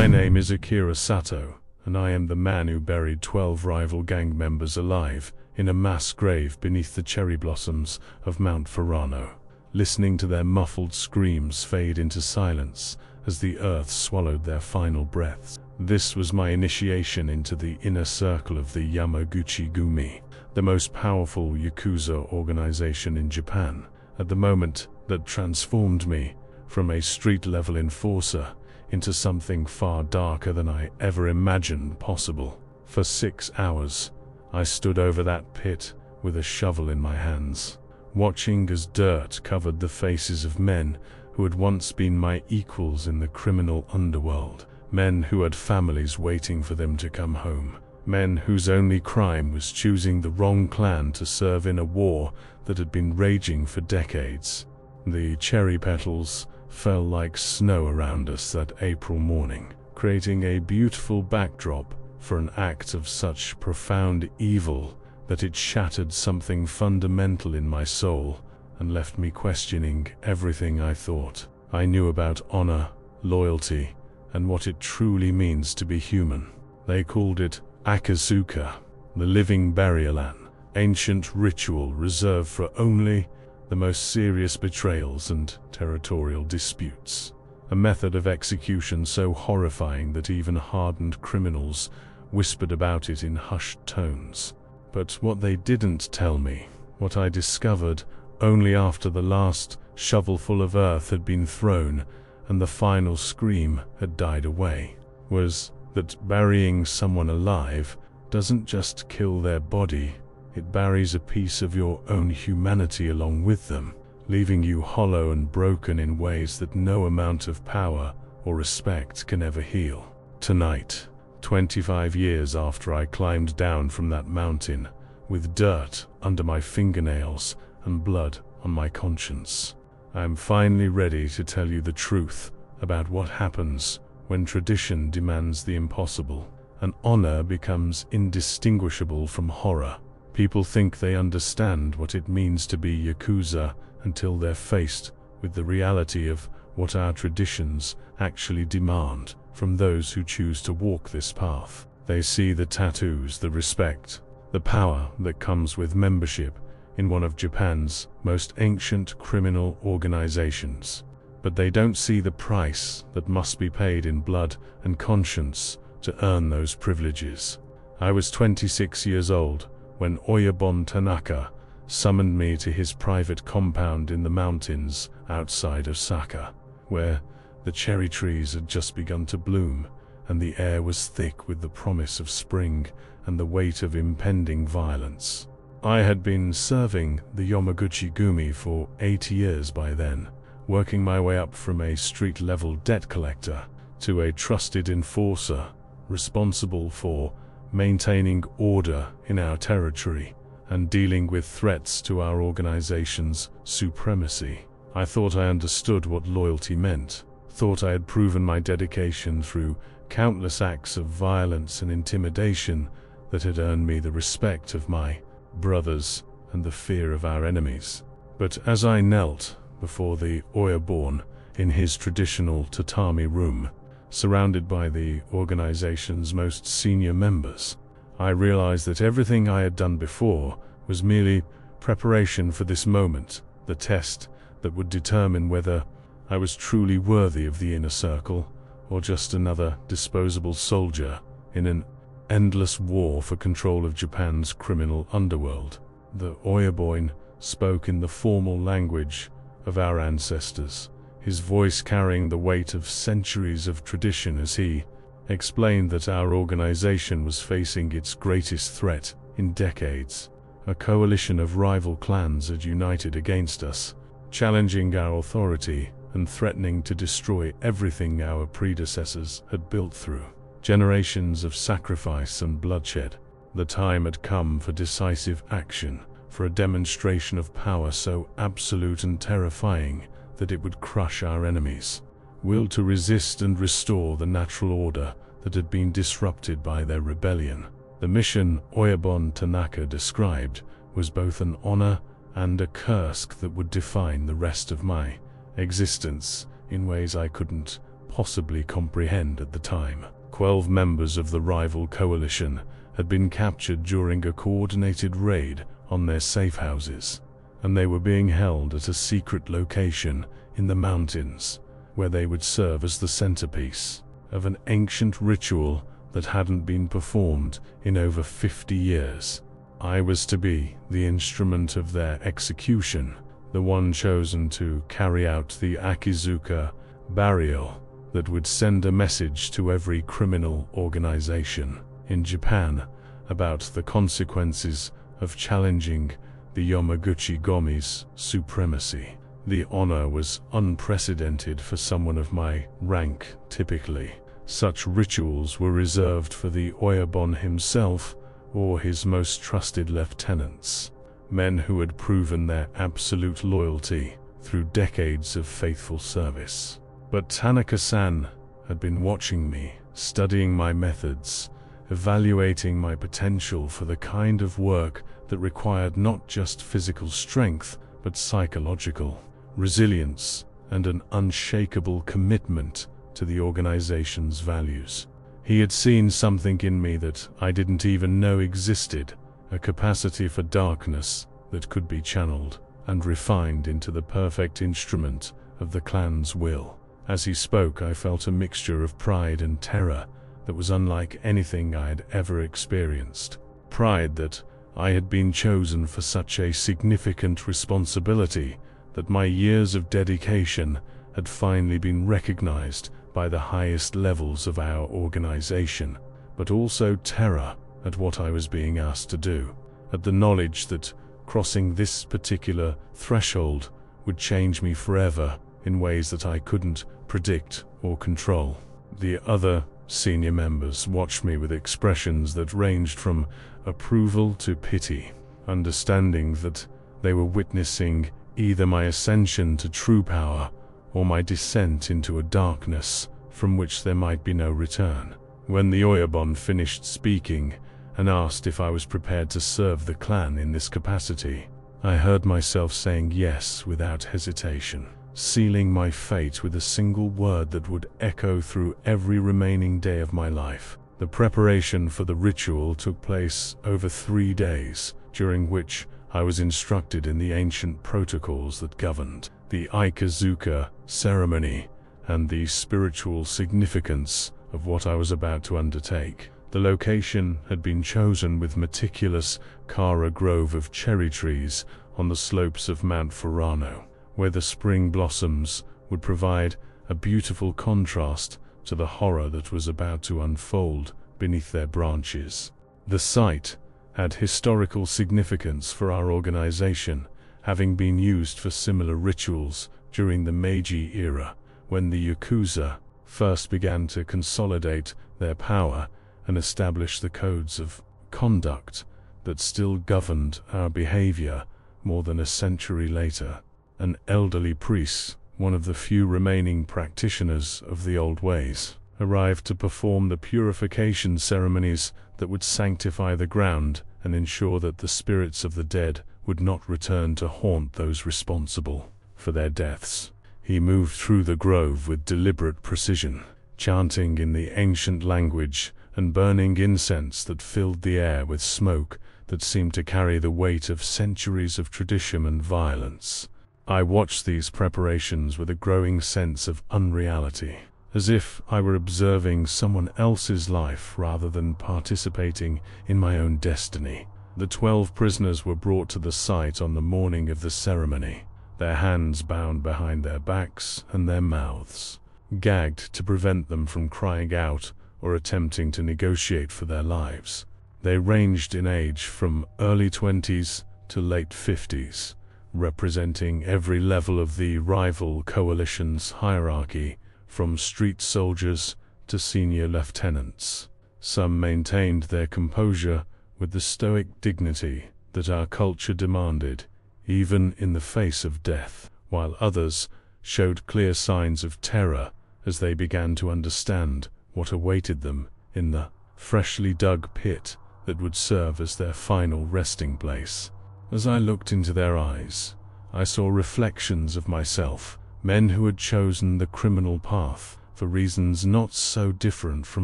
My name is Akira Sato, and I am the man who buried 12 rival gang members alive in a mass grave beneath the cherry blossoms of Mount Furano, listening to their muffled screams fade into silence as the earth swallowed their final breaths. This was my initiation into the inner circle of the Yamaguchi-gumi, the most powerful Yakuza organization in Japan, at the moment that transformed me from a street-level enforcer into something far darker than I ever imagined possible. For 6 hours, I stood over that pit with a shovel in my hands, watching as dirt covered the faces of men who had once been my equals in the criminal underworld, men who had families waiting for them to come home, men whose only crime was choosing the wrong clan to serve in a war that had been raging for decades. The cherry petals fell like snow around us that April morning, creating a beautiful backdrop for an act of such profound evil that it shattered something fundamental in my soul and left me questioning everything I thought I knew about honor, loyalty, and what it truly means to be human. They called it Akazuka, the living burial, an ancient ritual reserved for only the most serious betrayals and territorial disputes. A method of execution so horrifying that even hardened criminals whispered about it in hushed tones. But what they didn't tell me, what I discovered only after the last shovelful of earth had been thrown and the final scream had died away, was that burying someone alive doesn't just kill their body, it buries a piece of your own humanity along with them, leaving you hollow and broken in ways that no amount of power or respect can ever heal. Tonight, 25 years after I climbed down from that mountain, with dirt under my fingernails and blood on my conscience, I am finally ready to tell you the truth about what happens when tradition demands the impossible, and honor becomes indistinguishable from horror. People think they understand what it means to be Yakuza until they're faced with the reality of what our traditions actually demand from those who choose to walk this path. They see the tattoos, the respect, the power that comes with membership in one of Japan's most ancient criminal organizations. But they don't see the price that must be paid in blood and conscience to earn those privileges. I was 26 years old when Oyabon Tanaka summoned me to his private compound in the mountains outside Osaka, where the cherry trees had just begun to bloom and the air was thick with the promise of spring and the weight of impending violence. I had been serving the Yamaguchi-gumi for 8 years by then, working my way up from a street-level debt collector to a trusted enforcer responsible for maintaining order in our territory and dealing with threats to our organization's supremacy. I thought I understood what loyalty meant, thought I had proven my dedication through countless acts of violence and intimidation that had earned me the respect of my brothers and the fear of our enemies. But as I knelt before the Oyabon in his traditional tatami room, surrounded by the organization's most senior members, I realized that everything I had done before was merely preparation for this moment, the test that would determine whether I was truly worthy of the inner circle or just another disposable soldier in an endless war for control of Japan's criminal underworld. The Oyabon spoke in the formal language of our ancestors, his voice carrying the weight of centuries of tradition as he explained that our organization was facing its greatest threat in decades. A coalition of rival clans had united against us, challenging our authority and threatening to destroy everything our predecessors had built through generations of sacrifice and bloodshed. The time had come for decisive action, for a demonstration of power so absolute and terrifying that it would crush our enemies' will to resist and restore the natural order that had been disrupted by their rebellion. The mission Oyabon Tanaka described was both an honor and a curse that would define the rest of my existence in ways I couldn't possibly comprehend at the time. 12 members of the rival coalition had been captured during a coordinated raid on their safe houses, and they were being held at a secret location in the mountains, where they would serve as the centerpiece of an ancient ritual that hadn't been performed in over 50 years. I was to be the instrument of their execution, the one chosen to carry out the Yakuza Betrayal that would send a message to every criminal organization in Japan about the consequences of challenging the Yamaguchi-Gomi's supremacy. The honor was unprecedented for someone of my rank. Typically, such rituals were reserved for the Oyabon himself or his most trusted lieutenants, men who had proven their absolute loyalty through decades of faithful service. But Tanaka-san had been watching me, studying my methods, evaluating my potential for the kind of work that required not just physical strength, but psychological resilience and an unshakable commitment to the organization's values. He had seen something in me that I didn't even know existed, a capacity for darkness that could be channeled and refined into the perfect instrument of the clan's will. As he spoke, I felt a mixture of pride and terror that was unlike anything I had ever experienced. Pride that I had been chosen for such a significant responsibility, that my years of dedication had finally been recognized by the highest levels of our organization, but also terror at what I was being asked to do, at the knowledge that crossing this particular threshold would change me forever in ways that I couldn't predict or control. The other senior members watched me with expressions that ranged from approval to pity, understanding that they were witnessing either my ascension to true power or my descent into a darkness from which there might be no return. When the Oyabon finished speaking and asked if I was prepared to serve the clan in this capacity, I heard myself saying yes without hesitation, sealing my fate with a single word that would echo through every remaining day of my life. The preparation for the ritual took place over 3 days, during which I was instructed in the ancient protocols that governed the Yakuza ceremony and the spiritual significance of what I was about to undertake. The location had been chosen with meticulous Kara grove of cherry trees on the slopes of Mount Furano, where the spring blossoms would provide a beautiful contrast to the horror that was about to unfold beneath their branches. The site had historical significance for our organization, having been used for similar rituals during the Meiji era, when the Yakuza first began to consolidate their power and establish the codes of conduct that still governed our behavior more than a century later. An elderly priest, one of the few remaining practitioners of the old ways, arrived to perform the purification ceremonies that would sanctify the ground and ensure that the spirits of the dead would not return to haunt those responsible for their deaths. He moved through the grove with deliberate precision, chanting in the ancient language and burning incense that filled the air with smoke that seemed to carry the weight of centuries of tradition and violence. I watched these preparations with a growing sense of unreality, as if I were observing someone else's life rather than participating in my own destiny. The 12 prisoners were brought to the site on the morning of the ceremony, their hands bound behind their backs and their mouths gagged to prevent them from crying out or attempting to negotiate for their lives. They ranged in age from early 20s to late 50s, representing every level of the rival coalition's hierarchy, from street soldiers to senior lieutenants. Some maintained their composure with the stoic dignity that our culture demanded, even in the face of death, while others showed clear signs of terror as they began to understand what awaited them in the freshly dug pit that would serve as their final resting place. As I looked into their eyes, I saw reflections of myself, men who had chosen the criminal path, for reasons not so different from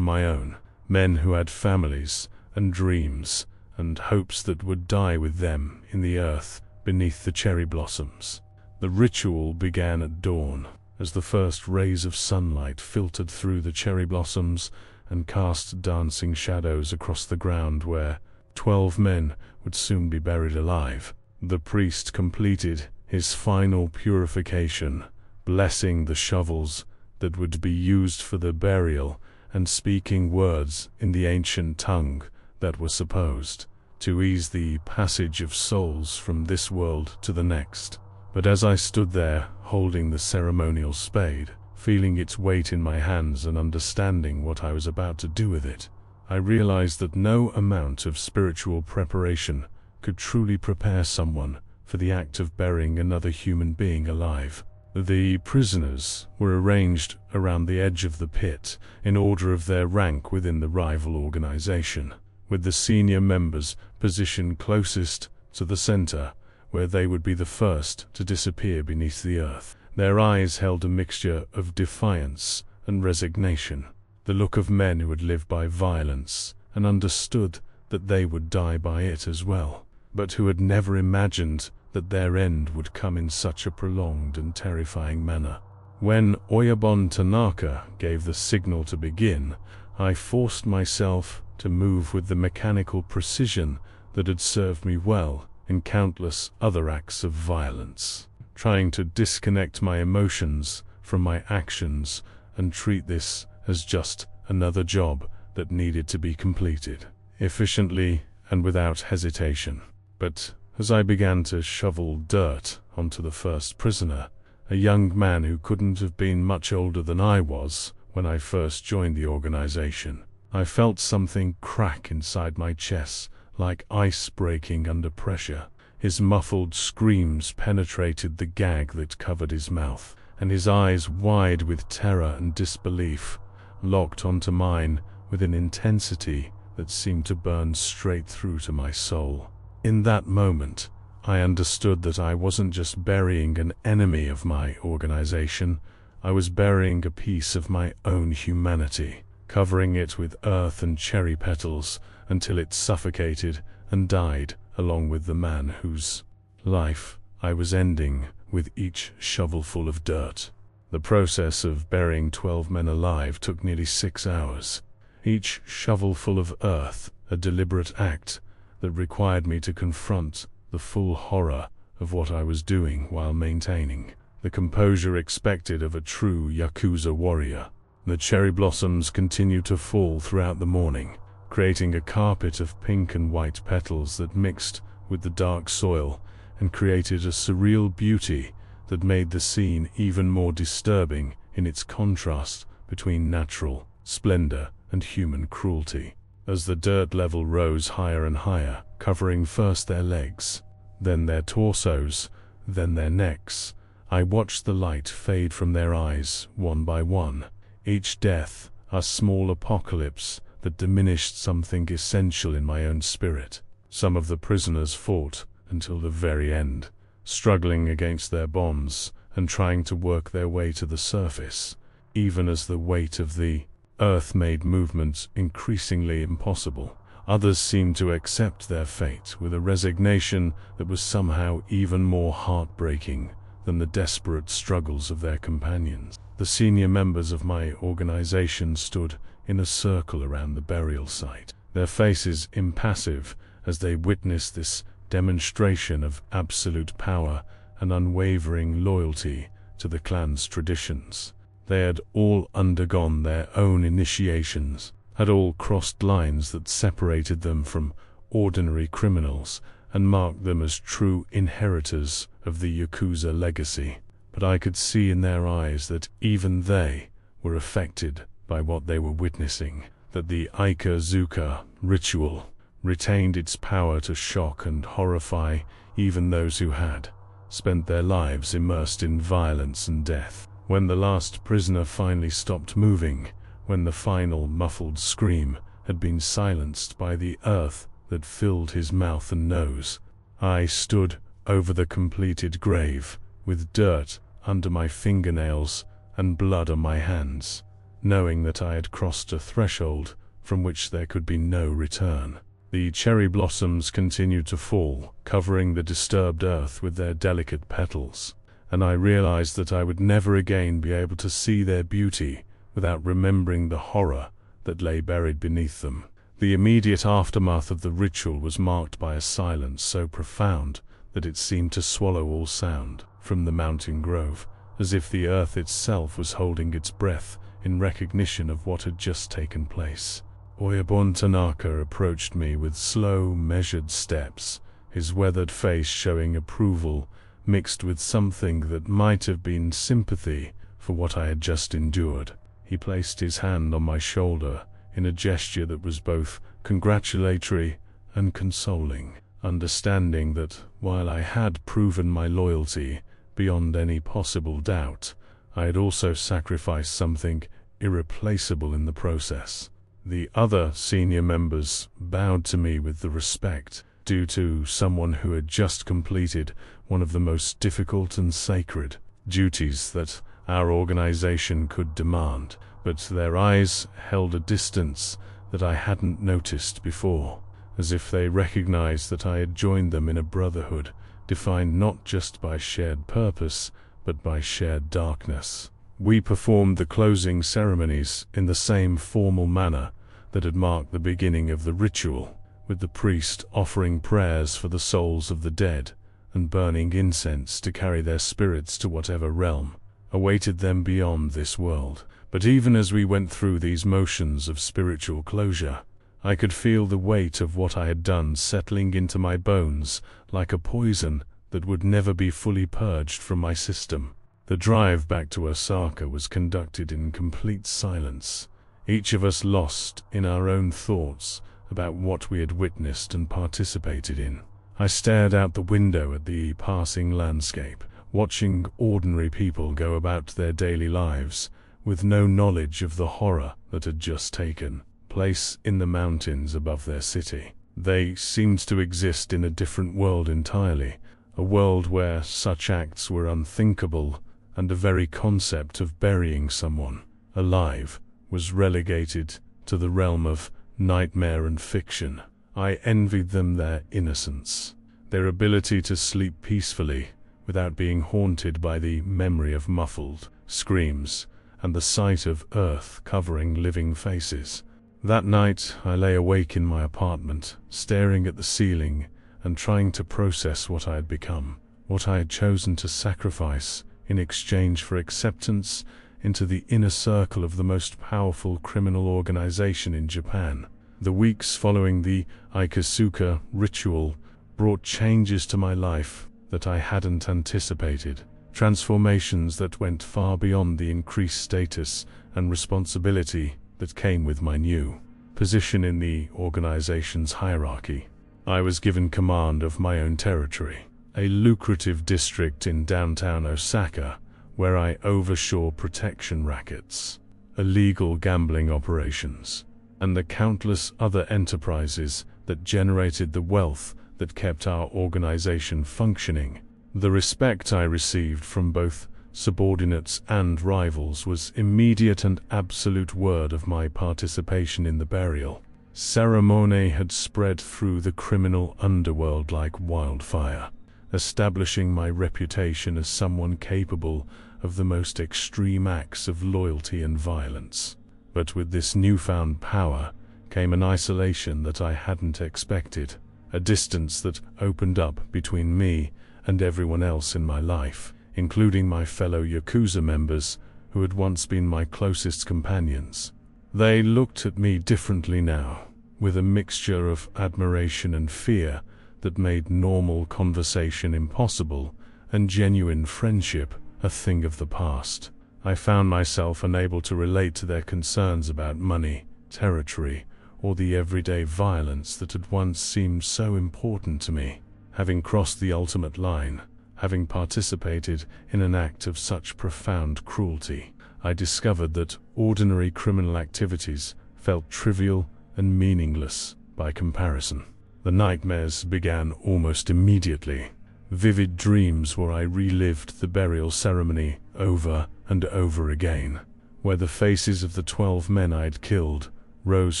my own. Men who had families and dreams and hopes that would die with them in the earth beneath the cherry blossoms. The ritual began at dawn, as the first rays of sunlight filtered through the cherry blossoms and cast dancing shadows across the ground where 12 men would soon be buried alive. The priest completed his final purification, blessing the shovels that would be used for the burial and speaking words in the ancient tongue that were supposed to ease the passage of souls from this world to the next. But as I stood there, holding the ceremonial spade, feeling its weight in my hands and understanding what I was about to do with it, I realized that no amount of spiritual preparation could truly prepare someone for the act of burying another human being alive. The prisoners were arranged around the edge of the pit in order of their rank within the rival organization, with the senior members positioned closest to the center, where they would be the first to disappear beneath the earth. Their eyes held a mixture of defiance and resignation, the look of men who had lived by violence and understood that they would die by it as well, but who had never imagined that their end would come in such a prolonged and terrifying manner. When Oyabon Tanaka gave the signal to begin, I forced myself to move with the mechanical precision that had served me well in countless other acts of violence, trying to disconnect my emotions from my actions and treat this as just another job that needed to be completed, efficiently and without hesitation. But as I began to shovel dirt onto the first prisoner, a young man who couldn't have been much older than I was when I first joined the organization, I felt something crack inside my chest, like ice breaking under pressure. His muffled screams penetrated the gag that covered his mouth, and his eyes, wide with terror and disbelief, locked onto mine with an intensity that seemed to burn straight through to my soul. In that moment, I understood that I wasn't just burying an enemy of my organization, I was burying a piece of my own humanity, covering it with earth and cherry petals until it suffocated and died along with the man whose life I was ending with each shovelful of dirt. The process of burying 12 men alive took nearly 6 hours, each shovelful of earth a deliberate act that required me to confront the full horror of what I was doing while maintaining the composure expected of a true Yakuza warrior. The cherry blossoms continued to fall throughout the morning, creating a carpet of pink and white petals that mixed with the dark soil and created a surreal beauty that made the scene even more disturbing in its contrast between natural splendor and human cruelty. As the dirt level rose higher and higher, covering first their legs, then their torsos, then their necks, I watched the light fade from their eyes one by one, each death a small apocalypse that diminished something essential in my own spirit. Some of the prisoners fought until the very end, struggling against their bonds and trying to work their way to the surface, even as the weight of the earth made movements increasingly impossible. Others seemed to accept their fate with a resignation that was somehow even more heartbreaking than the desperate struggles of their companions. The senior members of my organization stood in a circle around the burial site, their faces impassive as they witnessed this demonstration of absolute power and unwavering loyalty to the clan's traditions. They had all undergone their own initiations, had all crossed lines that separated them from ordinary criminals and marked them as true inheritors of the Yakuza legacy. But I could see in their eyes that even they were affected by what they were witnessing, that the Yakuza ritual retained its power to shock and horrify even those who had spent their lives immersed in violence and death. When the last prisoner finally stopped moving, when the final muffled scream had been silenced by the earth that filled his mouth and nose, I stood over the completed grave, with dirt under my fingernails and blood on my hands, knowing that I had crossed a threshold from which there could be no return. The cherry blossoms continued to fall, covering the disturbed earth with their delicate petals, and I realized that I would never again be able to see their beauty without remembering the horror that lay buried beneath them. The immediate aftermath of the ritual was marked by a silence so profound that it seemed to swallow all sound from the mountain grove, as if the earth itself was holding its breath in recognition of what had just taken place. Oyabun Tanaka approached me with slow, measured steps, his weathered face showing approval mixed with something that might have been sympathy for what I had just endured. He placed his hand on my shoulder in a gesture that was both congratulatory and consoling, understanding that while I had proven my loyalty beyond any possible doubt, I had also sacrificed something irreplaceable in the process. The other senior members bowed to me with the respect due to someone who had just completed one of the most difficult and sacred duties that our organization could demand, but their eyes held a distance that I hadn't noticed before, as if they recognized that I had joined them in a brotherhood defined not just by shared purpose, but by shared darkness. We performed the closing ceremonies in the same formal manner that had marked the beginning of the ritual, with the priest offering prayers for the souls of the dead and burning incense to carry their spirits to whatever realm awaited them beyond this world. But even as we went through these motions of spiritual closure, I could feel the weight of what I had done settling into my bones like a poison that would never be fully purged from my system. The drive back to Osaka was conducted in complete silence, each of us lost in our own thoughts about what we had witnessed and participated in. I stared out the window at the passing landscape, watching ordinary people go about their daily lives with no knowledge of the horror that had just taken place in the mountains above their city. They seemed to exist in a different world entirely, a world where such acts were unthinkable, and the very concept of burying someone alive was relegated to the realm of nightmare and fiction. I envied them their innocence, their ability to sleep peacefully without being haunted by the memory of muffled screams and the sight of earth covering living faces. That night, I lay awake in my apartment, staring at the ceiling and trying to process what I had become, what I had chosen to sacrifice in exchange for acceptance into the inner circle of the most powerful criminal organization in Japan. The weeks following the Yakuza ritual brought changes to my life that I hadn't anticipated, transformations that went far beyond the increased status and responsibility that came with my new position in the organization's hierarchy. I was given command of my own territory, a lucrative district in downtown Osaka, where I oversaw protection rackets, illegal gambling operations, and the countless other enterprises that generated the wealth that kept our organization functioning. The respect I received from both subordinates and rivals was immediate and absolute. Word of my participation in the burial ceremony had spread through the criminal underworld like wildfire, establishing my reputation as someone capable of the most extreme acts of loyalty and violence. But with this newfound power came an isolation that I hadn't expected, a distance that opened up between me and everyone else in my life, including my fellow Yakuza members who had once been my closest companions. They looked at me differently now, with a mixture of admiration and fear that made normal conversation impossible and genuine friendship a thing of the past. I found myself unable to relate to their concerns about money, territory, or the everyday violence that had once seemed so important to me. Having crossed the ultimate line, having participated in an act of such profound cruelty, I discovered that ordinary criminal activities felt trivial and meaningless by comparison. The nightmares began almost immediately. Vivid dreams where I relived the burial ceremony over and over again, where the faces of the 12 men I had killed rose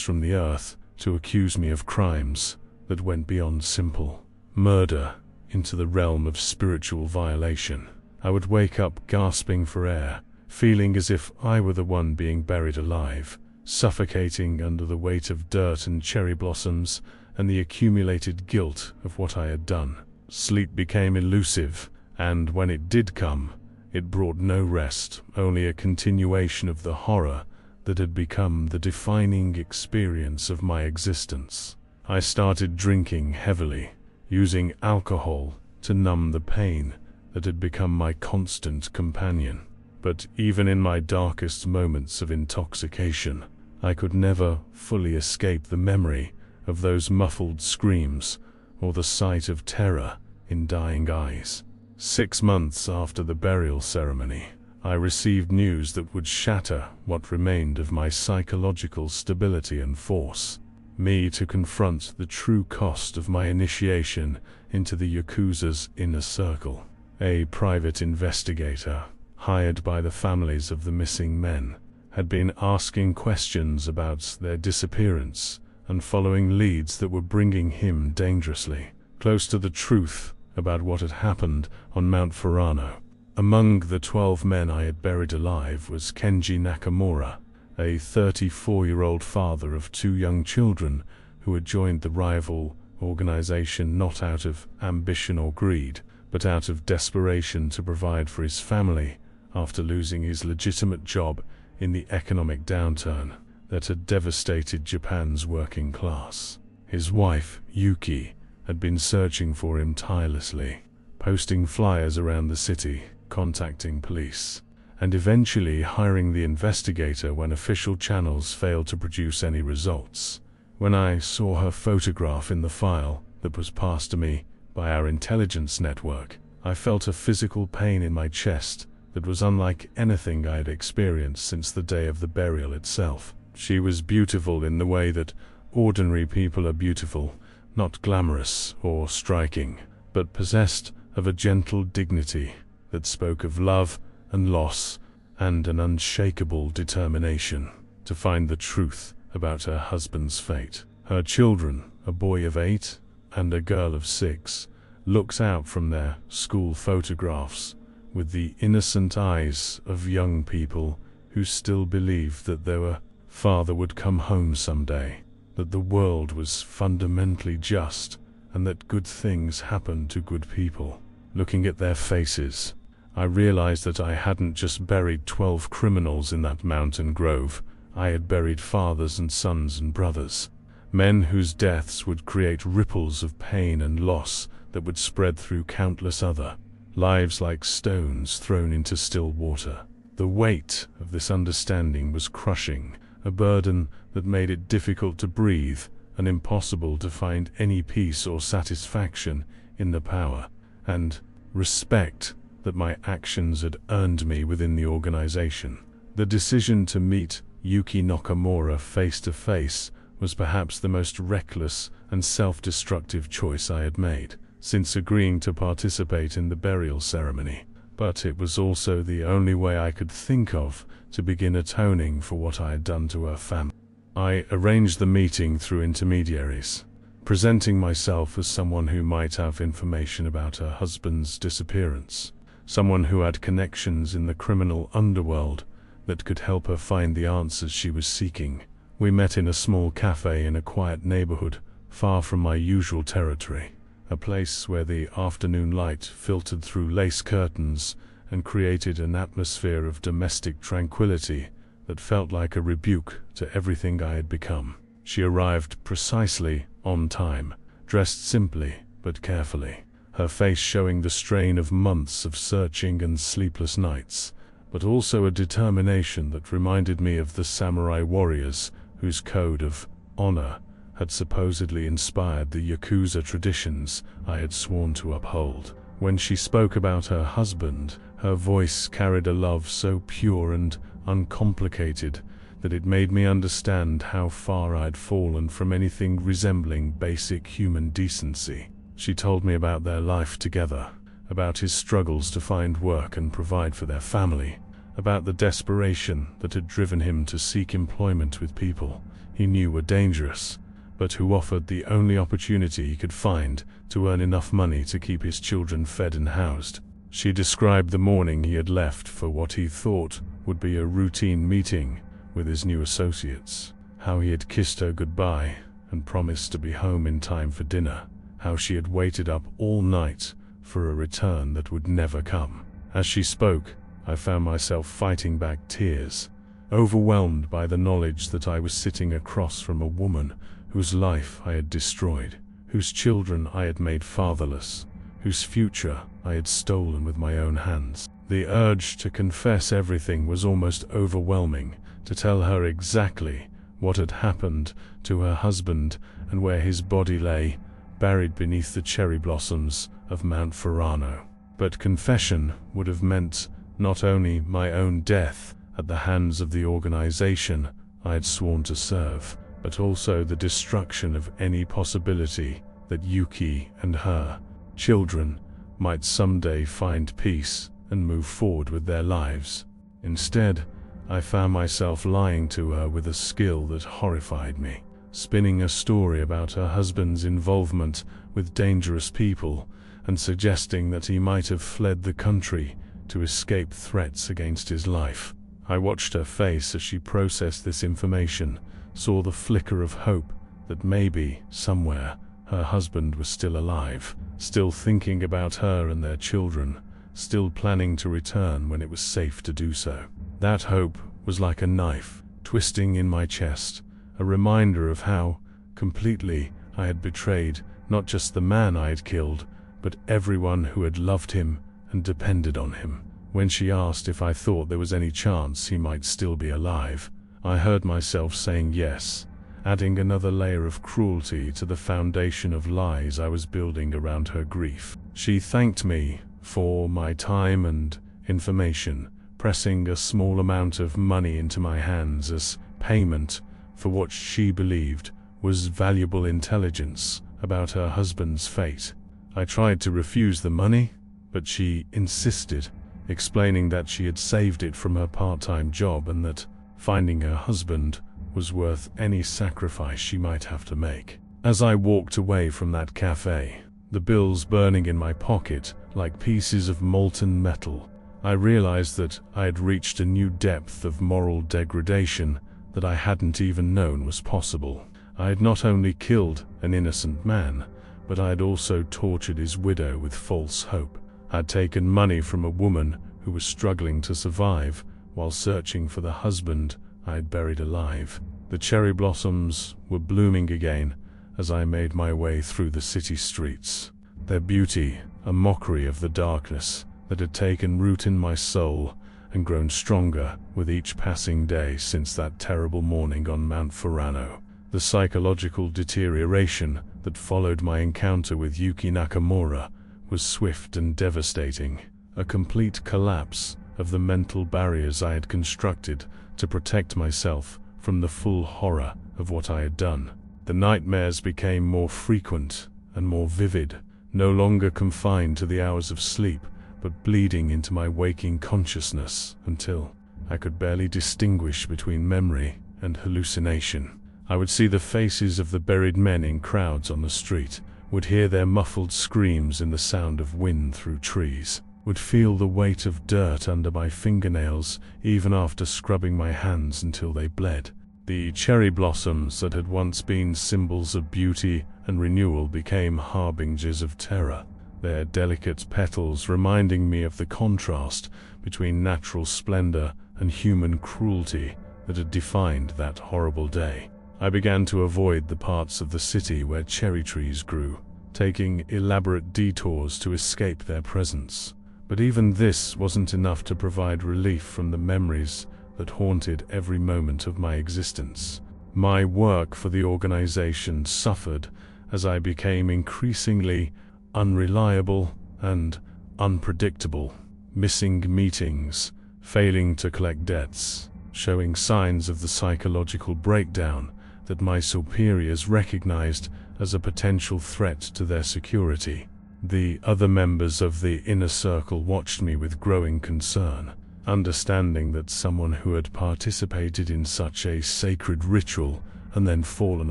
from the earth to accuse me of crimes that went beyond simple murder into the realm of spiritual violation. I would wake up gasping for air, feeling as if I were the one being buried alive, suffocating under the weight of dirt and cherry blossoms and the accumulated guilt of what I had done. Sleep became elusive, and when it did come, it brought no rest, only a continuation of the horror that had become the defining experience of my existence. I started drinking heavily, using alcohol to numb the pain that had become my constant companion. But even in my darkest moments of intoxication, I could never fully escape the memory of those muffled screams or the sight of terror in dying eyes. 6 months after the burial ceremony, I received news that would shatter what remained of my psychological stability and force me to confront the true cost of my initiation into the Yakuza's inner circle. A private investigator, hired by the families of the missing men, had been asking questions about their disappearance and following leads that were bringing him dangerously close to the truth about what had happened on Mount Furano. Among the 12 men I had buried alive was Kenji Nakamura, a 34-year-old father of 2 young children who had joined the rival organization not out of ambition or greed, but out of desperation to provide for his family after losing his legitimate job in the economic downturn that had devastated Japan's working class. His wife, Yuki, had been searching for him tirelessly, posting flyers around the city, contacting police, and eventually hiring the investigator when official channels failed to produce any results. When I saw her photograph in the file that was passed to me by our intelligence network, I felt a physical pain in my chest that was unlike anything I had experienced since the day of the burial itself. She was beautiful in the way that ordinary people are beautiful, not glamorous or striking, but possessed of a gentle dignity that spoke of love and loss and an unshakable determination to find the truth about her husband's fate. Her children, a boy of 8 and a girl of 6, looked out from their school photographs with the innocent eyes of young people who still believed that their father would come home someday, that the world was fundamentally just, and that good things happened to good people. Looking at their faces, I realized that I hadn't just buried 12 criminals in that mountain grove. I had buried fathers and sons and brothers, men whose deaths would create ripples of pain and loss that would spread through countless other lives like stones thrown into still water. The weight of this understanding was crushing, a burden that made it difficult to breathe and impossible to find any peace or satisfaction in the power and respect that my actions had earned me within the organization. The decision to meet Yuki Nakamura face to face was perhaps the most reckless and self-destructive choice I had made since agreeing to participate in the burial ceremony, but it was also the only way I could think of to begin atoning for what I had done to her family. I arranged the meeting through intermediaries, presenting myself as someone who might have information about her husband's disappearance, someone who had connections in the criminal underworld that could help her find the answers she was seeking. We met in a small cafe in a quiet neighborhood, far from my usual territory, a place where the afternoon light filtered through lace curtains and created an atmosphere of domestic tranquility that felt like a rebuke to everything I had become. She arrived precisely on time, dressed simply but carefully, her face showing the strain of months of searching and sleepless nights, but also a determination that reminded me of the samurai warriors whose code of honor had supposedly inspired the Yakuza traditions I had sworn to uphold. When she spoke about her husband, her voice carried a love so pure and uncomplicated that it made me understand how far I'd fallen from anything resembling basic human decency. She told me about their life together, about his struggles to find work and provide for their family, about the desperation that had driven him to seek employment with people he knew were dangerous, but who offered the only opportunity he could find to earn enough money to keep his children fed and housed. She described the morning he had left for what he thought would be a routine meeting with his new associates, how he had kissed her goodbye and promised to be home in time for dinner, how she had waited up all night for a return that would never come. As she spoke, I found myself fighting back tears, overwhelmed by the knowledge that I was sitting across from a woman whose life I had destroyed, whose children I had made fatherless, whose future I had stolen with my own hands. The urge to confess everything was almost overwhelming, to tell her exactly what had happened to her husband and where his body lay, buried beneath the cherry blossoms of Mount Ferrano. But confession would have meant not only my own death at the hands of the organization I had sworn to serve, but also the destruction of any possibility that Yuki and her children might someday find peace and move forward with their lives. Instead, I found myself lying to her with a skill that horrified me, spinning a story about her husband's involvement with dangerous people and suggesting that he might have fled the country to escape threats against his life. I watched her face as she processed this information, saw the flicker of hope that maybe, somewhere, her husband was still alive, still thinking about her and their children, still planning to return when it was safe to do so. That hope was like a knife, twisting in my chest, a reminder of how completely I had betrayed not just the man I had killed, but everyone who had loved him and depended on him. When she asked if I thought there was any chance he might still be alive, I heard myself saying yes, adding another layer of cruelty to the foundation of lies I was building around her grief. She thanked me for my time and information, pressing a small amount of money into my hands as payment for what she believed was valuable intelligence about her husband's fate. I tried to refuse the money, but she insisted, explaining that she had saved it from her part-time job and that finding her husband was worth any sacrifice she might have to make. As I walked away from that cafe, the bills burning in my pocket like pieces of molten metal, I realized that I had reached a new depth of moral degradation that I hadn't even known was possible. I had not only killed an innocent man, but I had also tortured his widow with false hope. I had taken money from a woman who was struggling to survive while searching for the husband I had buried alive. The cherry blossoms were blooming again as I made my way through the city streets, their beauty a mockery of the darkness that had taken root in my soul and grown stronger with each passing day since that terrible morning on Mount Ferrano. The psychological deterioration that followed my encounter with Yuki Nakamura was swift and devastating, a complete collapse of the mental barriers I had constructed to protect myself from the full horror of what I had done. The nightmares became more frequent and more vivid, no longer confined to the hours of sleep, but bleeding into my waking consciousness until I could barely distinguish between memory and hallucination. I would see the faces of the buried men in crowds on the street, would hear their muffled screams in the sound of wind through trees, would feel the weight of dirt under my fingernails even after scrubbing my hands until they bled. The cherry blossoms that had once been symbols of beauty and renewal became harbingers of terror, their delicate petals reminding me of the contrast between natural splendor and human cruelty that had defined that horrible day. I began to avoid the parts of the city where cherry trees grew, taking elaborate detours to escape their presence. But even this wasn't enough to provide relief from the memories that haunted every moment of my existence. My work for the organization suffered as I became increasingly unreliable and unpredictable, missing meetings, failing to collect debts, showing signs of the psychological breakdown that my superiors recognized as a potential threat to their security. The other members of the inner circle watched me with growing concern, Understanding that someone who had participated in such a sacred ritual and then fallen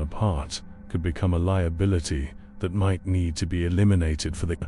apart could become a liability that might need to be eliminated for the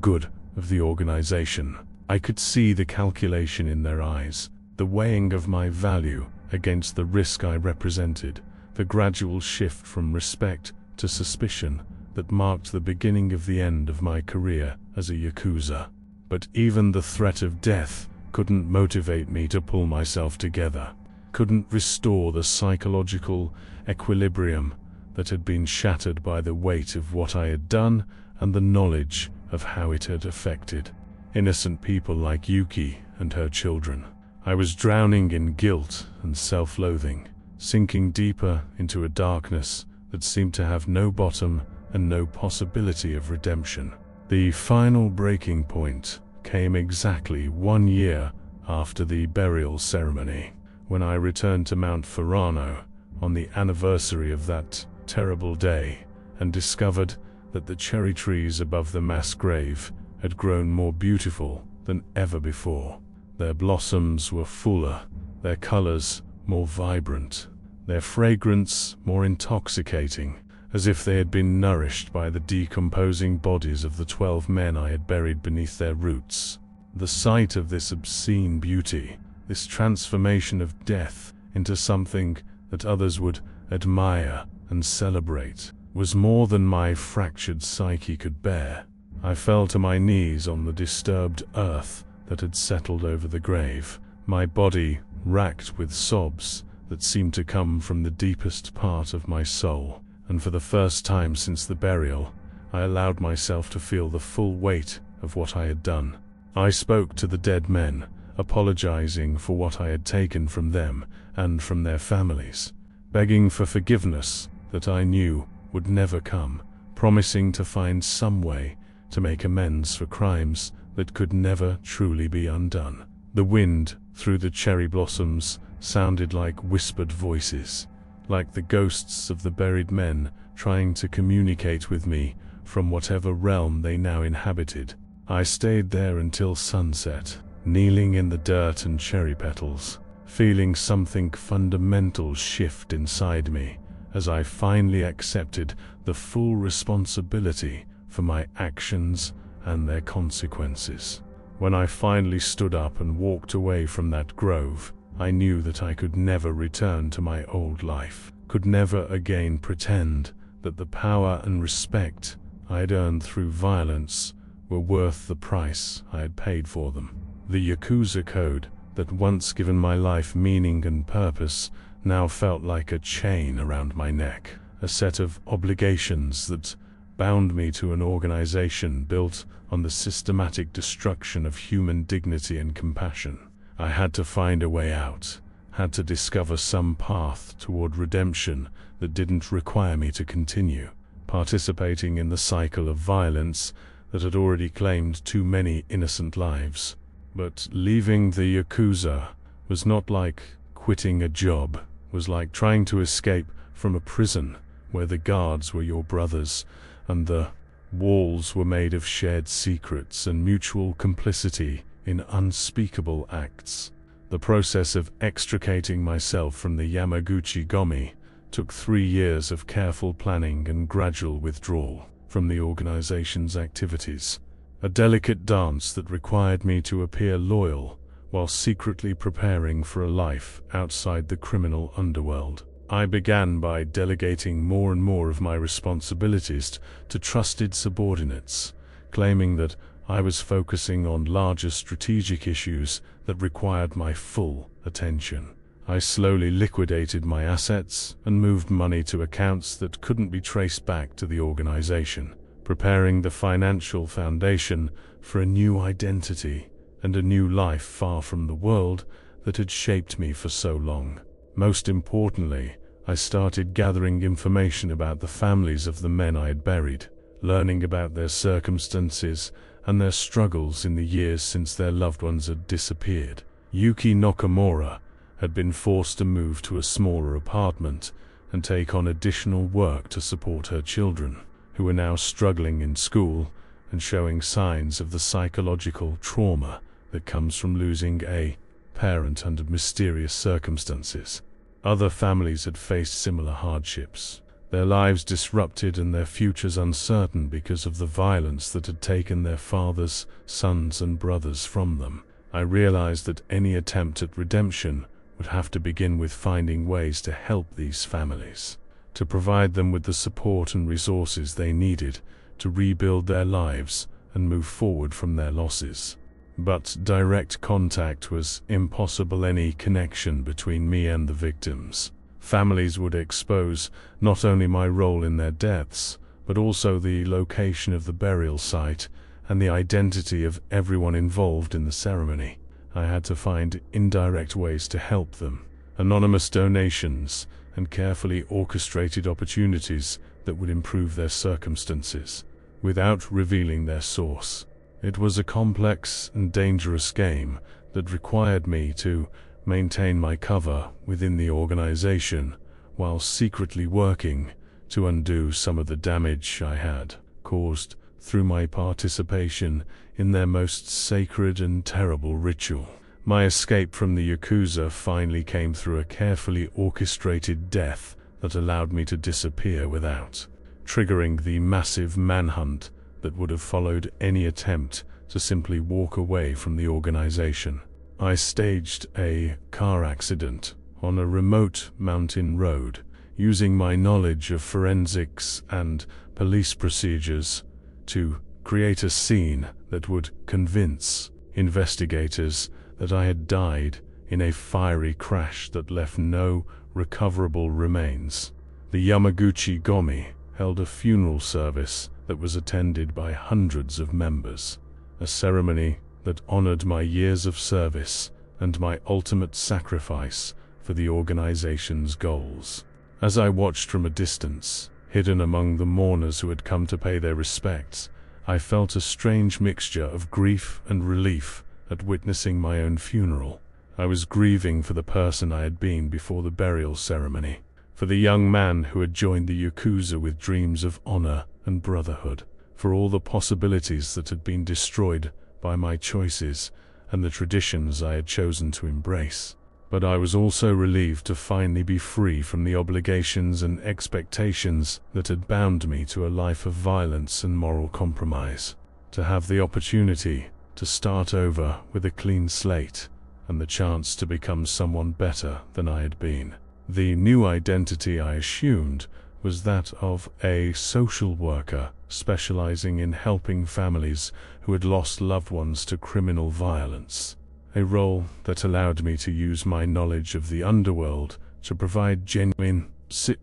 good of the organization. I could see the calculation in their eyes, the weighing of my value against the risk I represented, the gradual shift from respect to suspicion that marked the beginning of the end of my career as a Yakuza. But even the threat of death couldn't motivate me to pull myself together, couldn't restore the psychological equilibrium that had been shattered by the weight of what I had done and the knowledge of how it had affected innocent people like Yuki and her children. I was drowning in guilt and self-loathing, sinking deeper into a darkness that seemed to have no bottom and no possibility of redemption. The final breaking point came exactly 1 year after the burial ceremony, when I returned to Mount Ferrano on the anniversary of that terrible day and discovered that the cherry trees above the mass grave had grown more beautiful than ever before. Their blossoms were fuller, their colors more vibrant, their fragrance more intoxicating, as if they had been nourished by the decomposing bodies of the 12 men I had buried beneath their roots. The sight of this obscene beauty, this transformation of death into something that others would admire and celebrate, was more than my fractured psyche could bear. I fell to my knees on the disturbed earth that had settled over the grave, my body racked with sobs that seemed to come from the deepest part of my soul, and for the first time since the burial, I allowed myself to feel the full weight of what I had done. I spoke to the dead men, apologizing for what I had taken from them and from their families, begging for forgiveness that I knew would never come, promising to find some way to make amends for crimes that could never truly be undone. The wind through the cherry blossoms sounded like whispered voices, like the ghosts of the buried men trying to communicate with me from whatever realm they now inhabited. I stayed there until sunset, kneeling in the dirt and cherry petals, feeling something fundamental shift inside me as I finally accepted the full responsibility for my actions and their consequences. When I finally stood up and walked away from that grove, I knew that I could never return to my old life, could never again pretend that the power and respect I had earned through violence were worth the price I had paid for them. The Yakuza code that once given my life meaning and purpose now felt like a chain around my neck, a set of obligations that bound me to an organization built on the systematic destruction of human dignity and compassion. I had to find a way out, had to discover some path toward redemption that didn't require me to continue participating in the cycle of violence that had already claimed too many innocent lives. But leaving the Yakuza was not like quitting a job, was like trying to escape from a prison where the guards were your brothers and the walls were made of shared secrets and mutual complicity in unspeakable acts. The process of extricating myself from the Yamaguchi Gomi took 3 years of careful planning and gradual withdrawal from the organization's activities, a delicate dance that required me to appear loyal while secretly preparing for a life outside the criminal underworld. I began by delegating more and more of my responsibilities to trusted subordinates, claiming that I was focusing on larger strategic issues that required my full attention. I slowly liquidated my assets and moved money to accounts that couldn't be traced back to the organization, preparing the financial foundation for a new identity and a new life far from the world that had shaped me for so long. Most importantly, I started gathering information about the families of the men I had buried, learning about their circumstances and their struggles in the years since their loved ones had disappeared. Yuki Nakamura had been forced to move to a smaller apartment and take on additional work to support her children, who were now struggling in school and showing signs of the psychological trauma that comes from losing a parent under mysterious circumstances. Other families had faced similar hardships, their lives disrupted and their futures uncertain because of the violence that had taken their fathers, sons, and brothers from them. I realized that any attempt at redemption would have to begin with finding ways to help these families, to provide them with the support and resources they needed to rebuild their lives and move forward from their losses. But direct contact was impossible. Any connection between me and the victims. Families would expose not only my role in their deaths, but also the location of the burial site and the identity of everyone involved in the ceremony. I had to find indirect ways to help them, anonymous donations, and carefully orchestrated opportunities that would improve their circumstances, without revealing their source. It was a complex and dangerous game that required me to maintain my cover within the organization while secretly working to undo some of the damage I had caused through my participation in their most sacred and terrible ritual. My escape from the Yakuza finally came through a carefully orchestrated death that allowed me to disappear without triggering the massive manhunt that would have followed any attempt to simply walk away from the organization. I staged a car accident on a remote mountain road, using my knowledge of forensics and police procedures to create a scene that would convince investigators that I had died in a fiery crash that left no recoverable remains. The Yamaguchi Gomi held a funeral service that was attended by hundreds of members, a ceremony that honored my years of service and my ultimate sacrifice for the organization's goals. As I watched from a distance, hidden among the mourners who had come to pay their respects, I felt a strange mixture of grief and relief at witnessing my own funeral. I was grieving for the person I had been before the burial ceremony, for the young man who had joined the Yakuza with dreams of honor and brotherhood, for all the possibilities that had been destroyed by my choices and the traditions I had chosen to embrace. But I was also relieved to finally be free from the obligations and expectations that had bound me to a life of violence and moral compromise, to have the opportunity to start over with a clean slate and the chance to become someone better than I had been. The new identity I assumed was that of a social worker specializing in helping families who had lost loved ones to criminal violence, a role that allowed me to use my knowledge of the underworld to provide genuine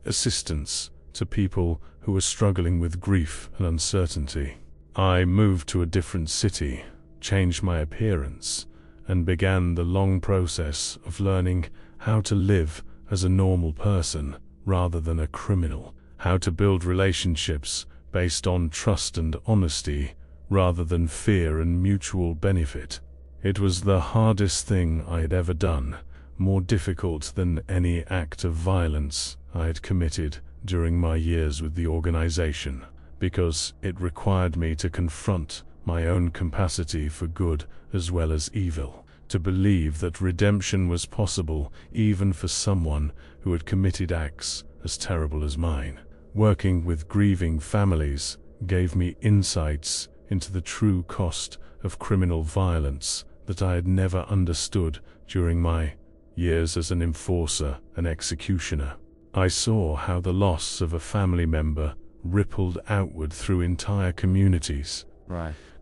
assistance to people who were struggling with grief and uncertainty. I moved to a different city, changed my appearance, and began the long process of learning how to live as a normal person rather than a criminal, how to build relationships based on trust and honesty rather than fear and mutual benefit. It was the hardest thing I had ever done, more difficult than any act of violence I had committed during my years with the organization, because it required me to confront my own capacity for good as well as evil, to believe that redemption was possible even for someone who had committed acts as terrible as mine. Working with grieving families gave me insights into the true cost of criminal violence that I had never understood during my years as an enforcer and executioner. I saw how the loss of a family member rippled outward through entire communities,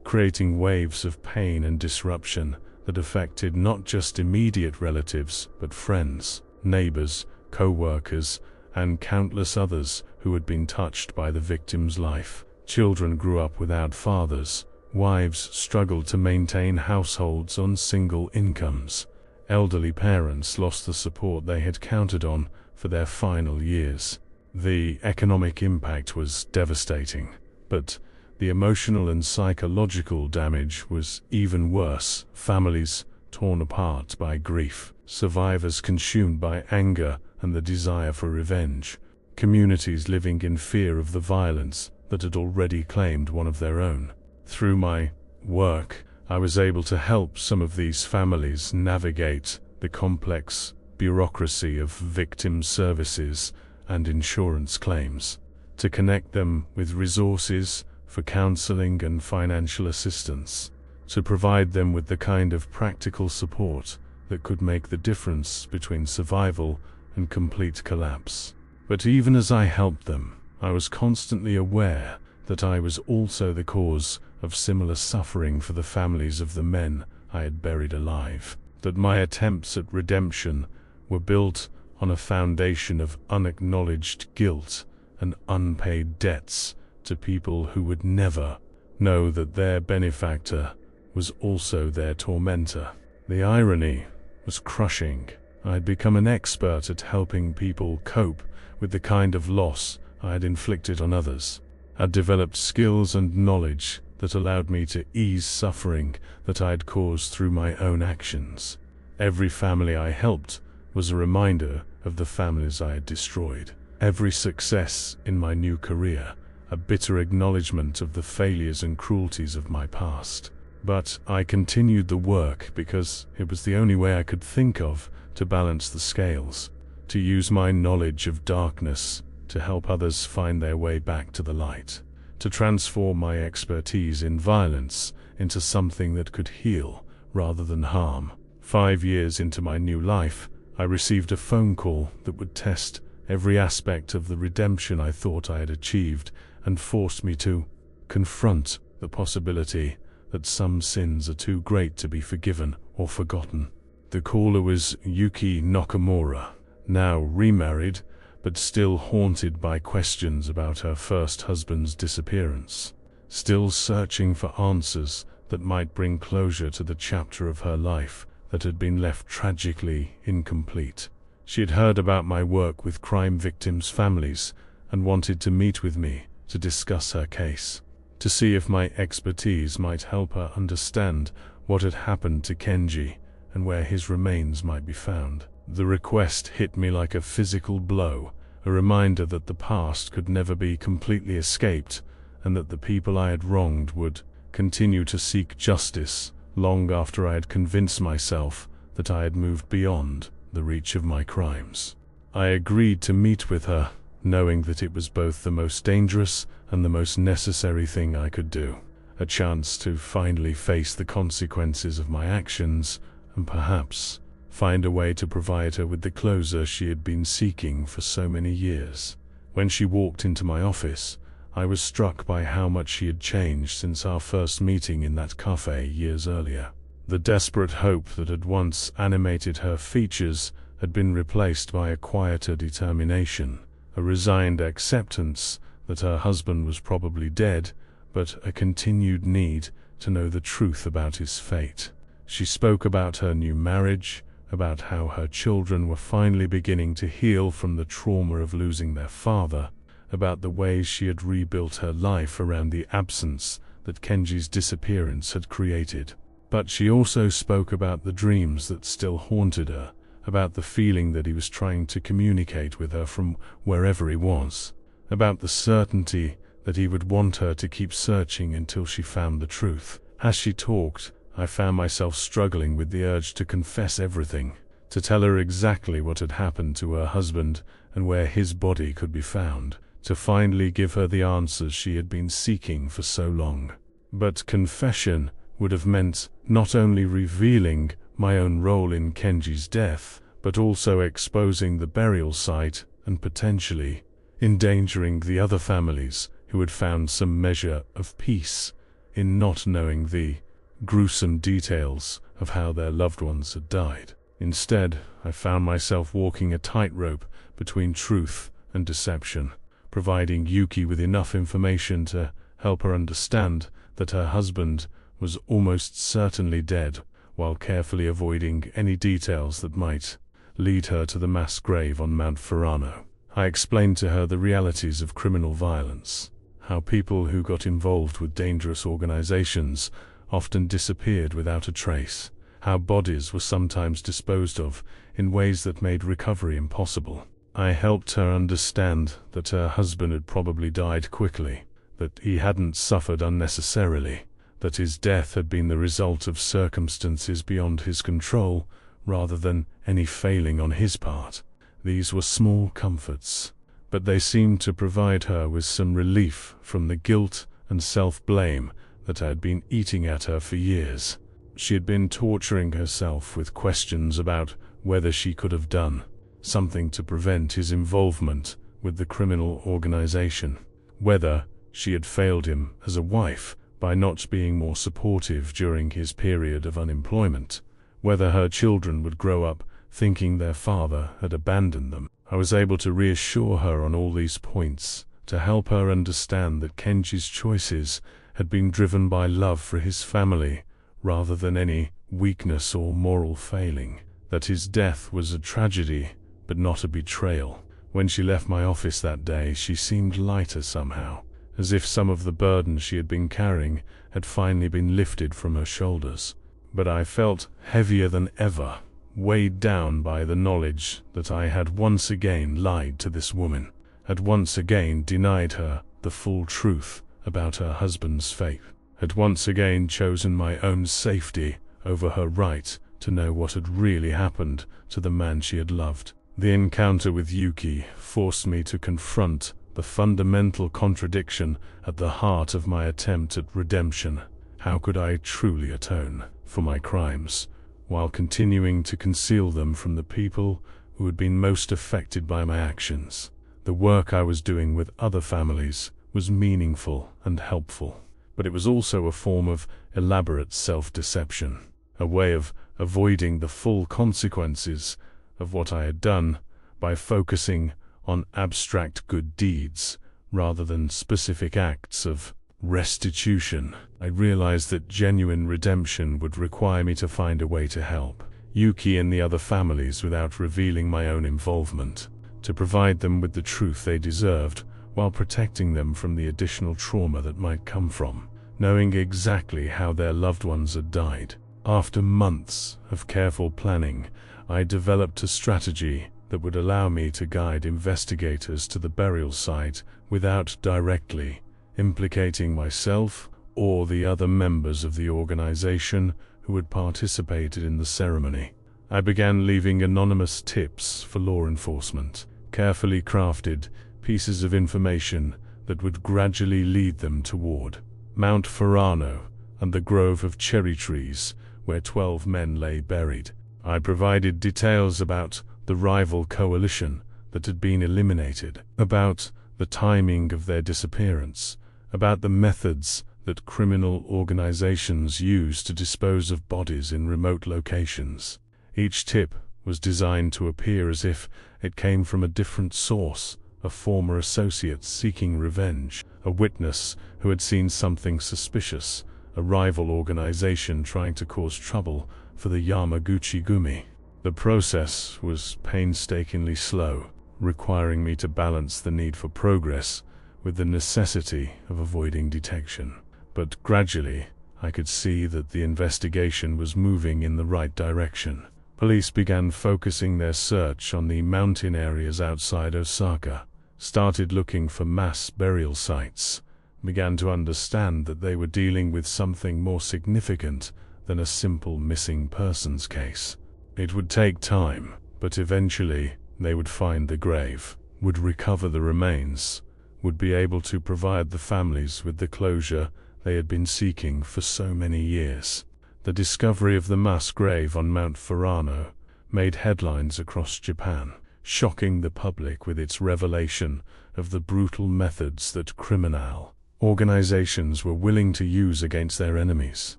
creating waves of pain and disruption that affected not just immediate relatives, but friends, neighbors, co-workers, and countless others who had been touched by the victim's life. Children grew up without fathers. Wives struggled to maintain households on single incomes. Elderly parents lost the support they had counted on for their final years. The economic impact was devastating, but the emotional and psychological damage was even worse. Families torn apart by grief, survivors consumed by anger and the desire for revenge, communities living in fear of the violence that had already claimed one of their own. Through my work, I was able to help some of these families navigate the complex bureaucracy of victim services and insurance claims, to connect them with resources for counseling and financial assistance, to provide them with the kind of practical support that could make the difference between survival and complete collapse. But even as I helped them, I was constantly aware that I was also the cause of similar suffering for the families of the men I had buried alive, that my attempts at redemption were built on a foundation of unacknowledged guilt and unpaid debts to people who would never know that their benefactor was also their tormentor. The irony was crushing. I had become an expert at helping people cope with the kind of loss I had inflicted on others, had developed skills and knowledge that allowed me to ease suffering that I had caused through my own actions. Every family I helped was a reminder of the families I had destroyed. Every success in my new career, a bitter acknowledgement of the failures and cruelties of my past. But I continued the work because it was the only way I could think of to balance the scales, to use my knowledge of darkness to help others find their way back to the light, to transform my expertise in violence into something that could heal rather than harm. 5 years into my new life, I received a phone call that would test every aspect of the redemption I thought I had achieved and forced me to confront the possibility that some sins are too great to be forgiven or forgotten. The caller was Yuki Nakamura, now remarried, but still haunted by questions about her first husband's disappearance, still searching for answers that might bring closure to the chapter of her life that had been left tragically incomplete. She had heard about my work with crime victims' families and wanted to meet with me to discuss her case, to see if my expertise might help her understand what had happened to Kenji and where his remains might be found. The request hit me like a physical blow, a reminder that the past could never be completely escaped and that the people I had wronged would continue to seek justice long after I had convinced myself that I had moved beyond the reach of my crimes. I agreed to meet with her, knowing that it was both the most dangerous and the most necessary thing I could do, a chance to finally face the consequences of my actions and perhaps find a way to provide her with the closure she had been seeking for so many years. When she walked into my office, I was struck by how much she had changed since our first meeting in that cafe years earlier. The desperate hope that had once animated her features had been replaced by a quieter determination, a resigned acceptance that her husband was probably dead, but a continued need to know the truth about his fate. She spoke about her new marriage, about how her children were finally beginning to heal from the trauma of losing their father, about the ways she had rebuilt her life around the absence that Kenji's disappearance had created. But she also spoke about the dreams that still haunted her, about the feeling that he was trying to communicate with her from wherever he was, about the certainty that he would want her to keep searching until she found the truth. As she talked, I found myself struggling with the urge to confess everything, to tell her exactly what had happened to her husband and where his body could be found, to finally give her the answers she had been seeking for so long. But confession would have meant not only revealing my own role in Kenji's death, but also exposing the burial site and potentially endangering the other families who had found some measure of peace in not knowing the gruesome details of how their loved ones had died. Instead, I found myself walking a tightrope between truth and deception, providing Yuki with enough information to help her understand that her husband was almost certainly dead, while carefully avoiding any details that might lead her to the mass grave on Mount Furano. I explained to her the realities of criminal violence, how people who got involved with dangerous organizations often disappeared without a trace, how bodies were sometimes disposed of in ways that made recovery impossible. I helped her understand that her husband had probably died quickly, that he hadn't suffered unnecessarily, that his death had been the result of circumstances beyond his control, rather than any failing on his part. These were small comforts, but they seemed to provide her with some relief from the guilt and self-blame that had been eating at her for years. She had been torturing herself with questions about whether she could have done something to prevent his involvement with the criminal organization, whether she had failed him as a wife by not being more supportive during his period of unemployment, whether her children would grow up thinking their father had abandoned them. I was able to reassure her on all these points, to help her understand that Kenji's choices had been driven by love for his family rather than any weakness or moral failing, that his death was a tragedy but not a betrayal. When she left my office that day, she seemed lighter somehow, as if some of the burden she had been carrying had finally been lifted from her shoulders. But I felt heavier than ever, weighed down by the knowledge that I had once again lied to this woman, had once again denied her the full truth about her husband's fate, had once again chosen my own safety over her right to know what had really happened to the man she had loved. The encounter with Yuki forced me to confront the fundamental contradiction at the heart of my attempt at redemption. How could I truly atone for my crimes while continuing to conceal them from the people who had been most affected by my actions? The work I was doing with other families was meaningful and helpful, but it was also a form of elaborate self-deception, a way of avoiding the full consequences of what I had done by focusing on abstract good deeds rather than specific acts of restitution. I realized that genuine redemption would require me to find a way to help Yuki and the other families without revealing my own involvement, to provide them with the truth they deserved while protecting them from the additional trauma that might come from knowing exactly how their loved ones had died. After months of careful planning, I developed a strategy that would allow me to guide investigators to the burial site without directly implicating myself or the other members of the organization who had participated in the ceremony. I began leaving anonymous tips for law enforcement, carefully crafted pieces of information that would gradually lead them toward Mount Ferrano and the grove of cherry trees where 12 men lay buried. I provided details about the rival coalition that had been eliminated, about the timing of their disappearance, about the methods that criminal organizations use to dispose of bodies in remote locations. Each tip was designed to appear as if it came from a different source, a former associate seeking revenge, a witness who had seen something suspicious, a rival organization trying to cause trouble for the Yamaguchi-gumi. The process was painstakingly slow, requiring me to balance the need for progress with the necessity of avoiding detection. But gradually, I could see that the investigation was moving in the right direction. Police began focusing their search on the mountain areas outside Osaka, started looking for mass burial sites, began to understand that they were dealing with something more significant than a simple missing persons case. It would take time, but eventually they would find the grave, would recover the remains, would be able to provide the families with the closure they had been seeking for so many years. The discovery of the mass grave on Mount Ferrano made headlines across Japan, shocking the public with its revelation of the brutal methods that criminal organizations were willing to use against their enemies.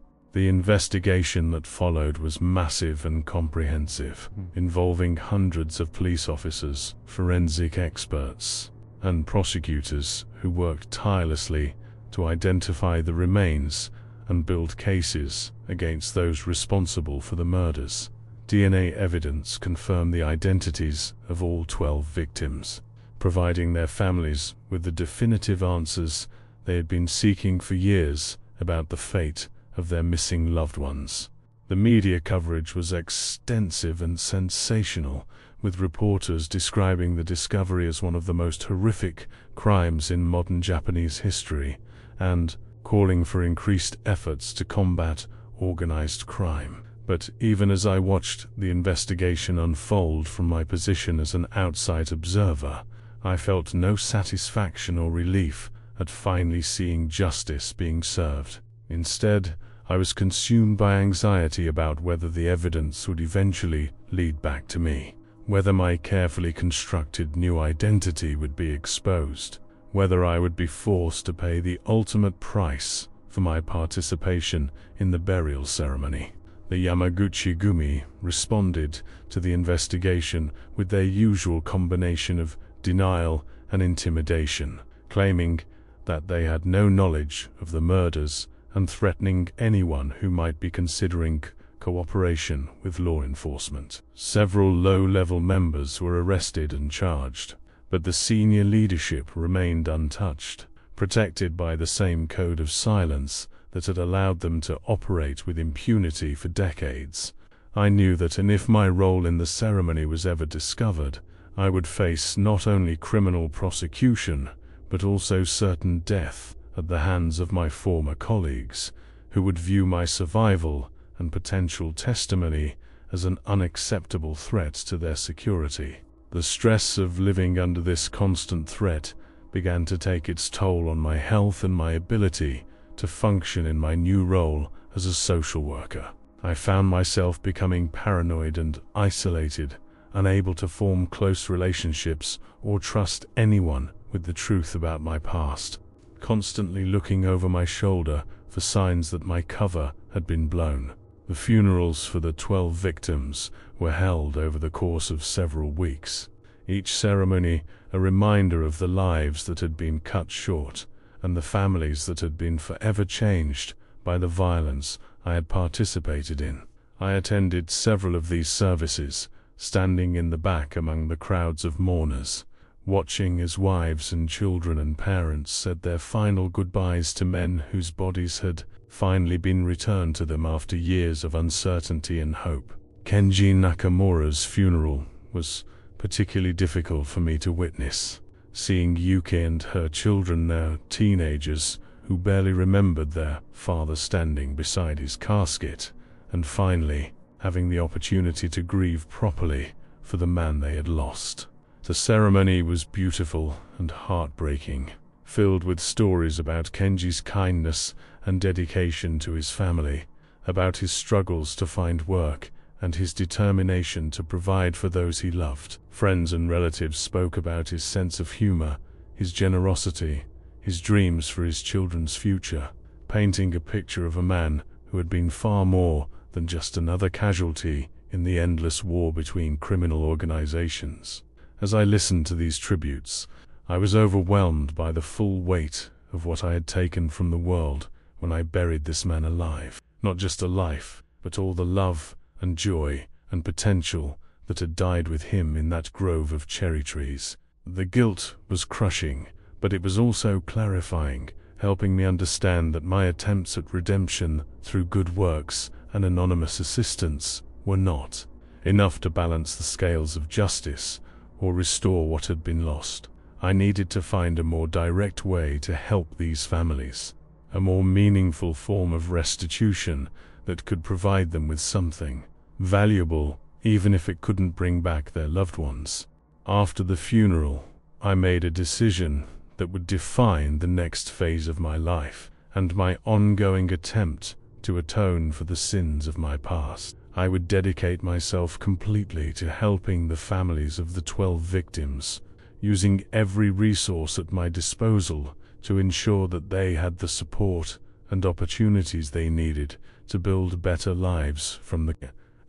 The investigation that followed was massive and comprehensive, involving hundreds of police officers, forensic experts, and prosecutors who worked tirelessly to identify the remains and build cases against those responsible for the murders. DNA evidence confirmed the identities of all 12 victims, providing their families with the definitive answers they had been seeking for years about the fate of their missing loved ones. The media coverage was extensive and sensational, with reporters describing the discovery as one of the most horrific crimes in modern Japanese history, and calling for increased efforts to combat organized crime. But even as I watched the investigation unfold from my position as an outside observer, I felt no satisfaction or relief at finally seeing justice being served. Instead, I was consumed by anxiety about whether the evidence would eventually lead back to me, whether my carefully constructed new identity would be exposed, whether I would be forced to pay the ultimate price for my participation in the burial ceremony. The Yamaguchi-gumi responded to the investigation with their usual combination of denial and intimidation, claiming that they had no knowledge of the murders and threatening anyone who might be considering cooperation with law enforcement. Several low-level members were arrested and charged, but the senior leadership remained untouched, protected by the same code of silence that had allowed them to operate with impunity for decades. I knew that if my role in the ceremony was ever discovered, I would face not only criminal prosecution, but also certain death at the hands of my former colleagues, who would view my survival and potential testimony as an unacceptable threat to their security. The stress of living under this constant threat began to take its toll on my health and my ability to function in my new role as a social worker. I found myself becoming paranoid and isolated, unable to form close relationships or trust anyone with the truth about my past, constantly looking over my shoulder for signs that my cover had been blown. The funerals for the 12 victims were held over the course of several weeks, each ceremony a reminder of the lives that had been cut short and the families that had been forever changed by the violence I had participated in. I attended several of these services, standing in the back among the crowds of mourners, watching as wives and children and parents said their final goodbyes to men whose bodies had finally been returned to them after years of uncertainty and hope. Kenji Nakamura's funeral was particularly difficult for me to witness, seeing Yuki and her children, now teenagers, who barely remembered their father, standing beside his casket, and finally having the opportunity to grieve properly for the man they had lost. The ceremony was beautiful and heartbreaking, filled with stories about Kenji's kindness and dedication to his family, about his struggles to find work, and his determination to provide for those he loved. Friends and relatives spoke about his sense of humor, his generosity, his dreams for his children's future, painting a picture of a man who had been far more than just another casualty in the endless war between criminal organizations. As I listened to these tributes, I was overwhelmed by the full weight of what I had taken from the world when I buried this man alive. Not just a life, but all the love and joy and potential that had died with him in that grove of cherry trees. The guilt was crushing, but it was also clarifying, helping me understand that my attempts at redemption through good works and anonymous assistance were not enough to balance the scales of justice or restore what had been lost. I needed to find a more direct way to help these families, a more meaningful form of restitution that could provide them with something valuable, even if it couldn't bring back their loved ones. After the funeral, I made a decision that would define the next phase of my life and my ongoing attempt to atone for the sins of my past. I would dedicate myself completely to helping the families of the 12 victims, using every resource at my disposal to ensure that they had the support and opportunities they needed to build better lives from the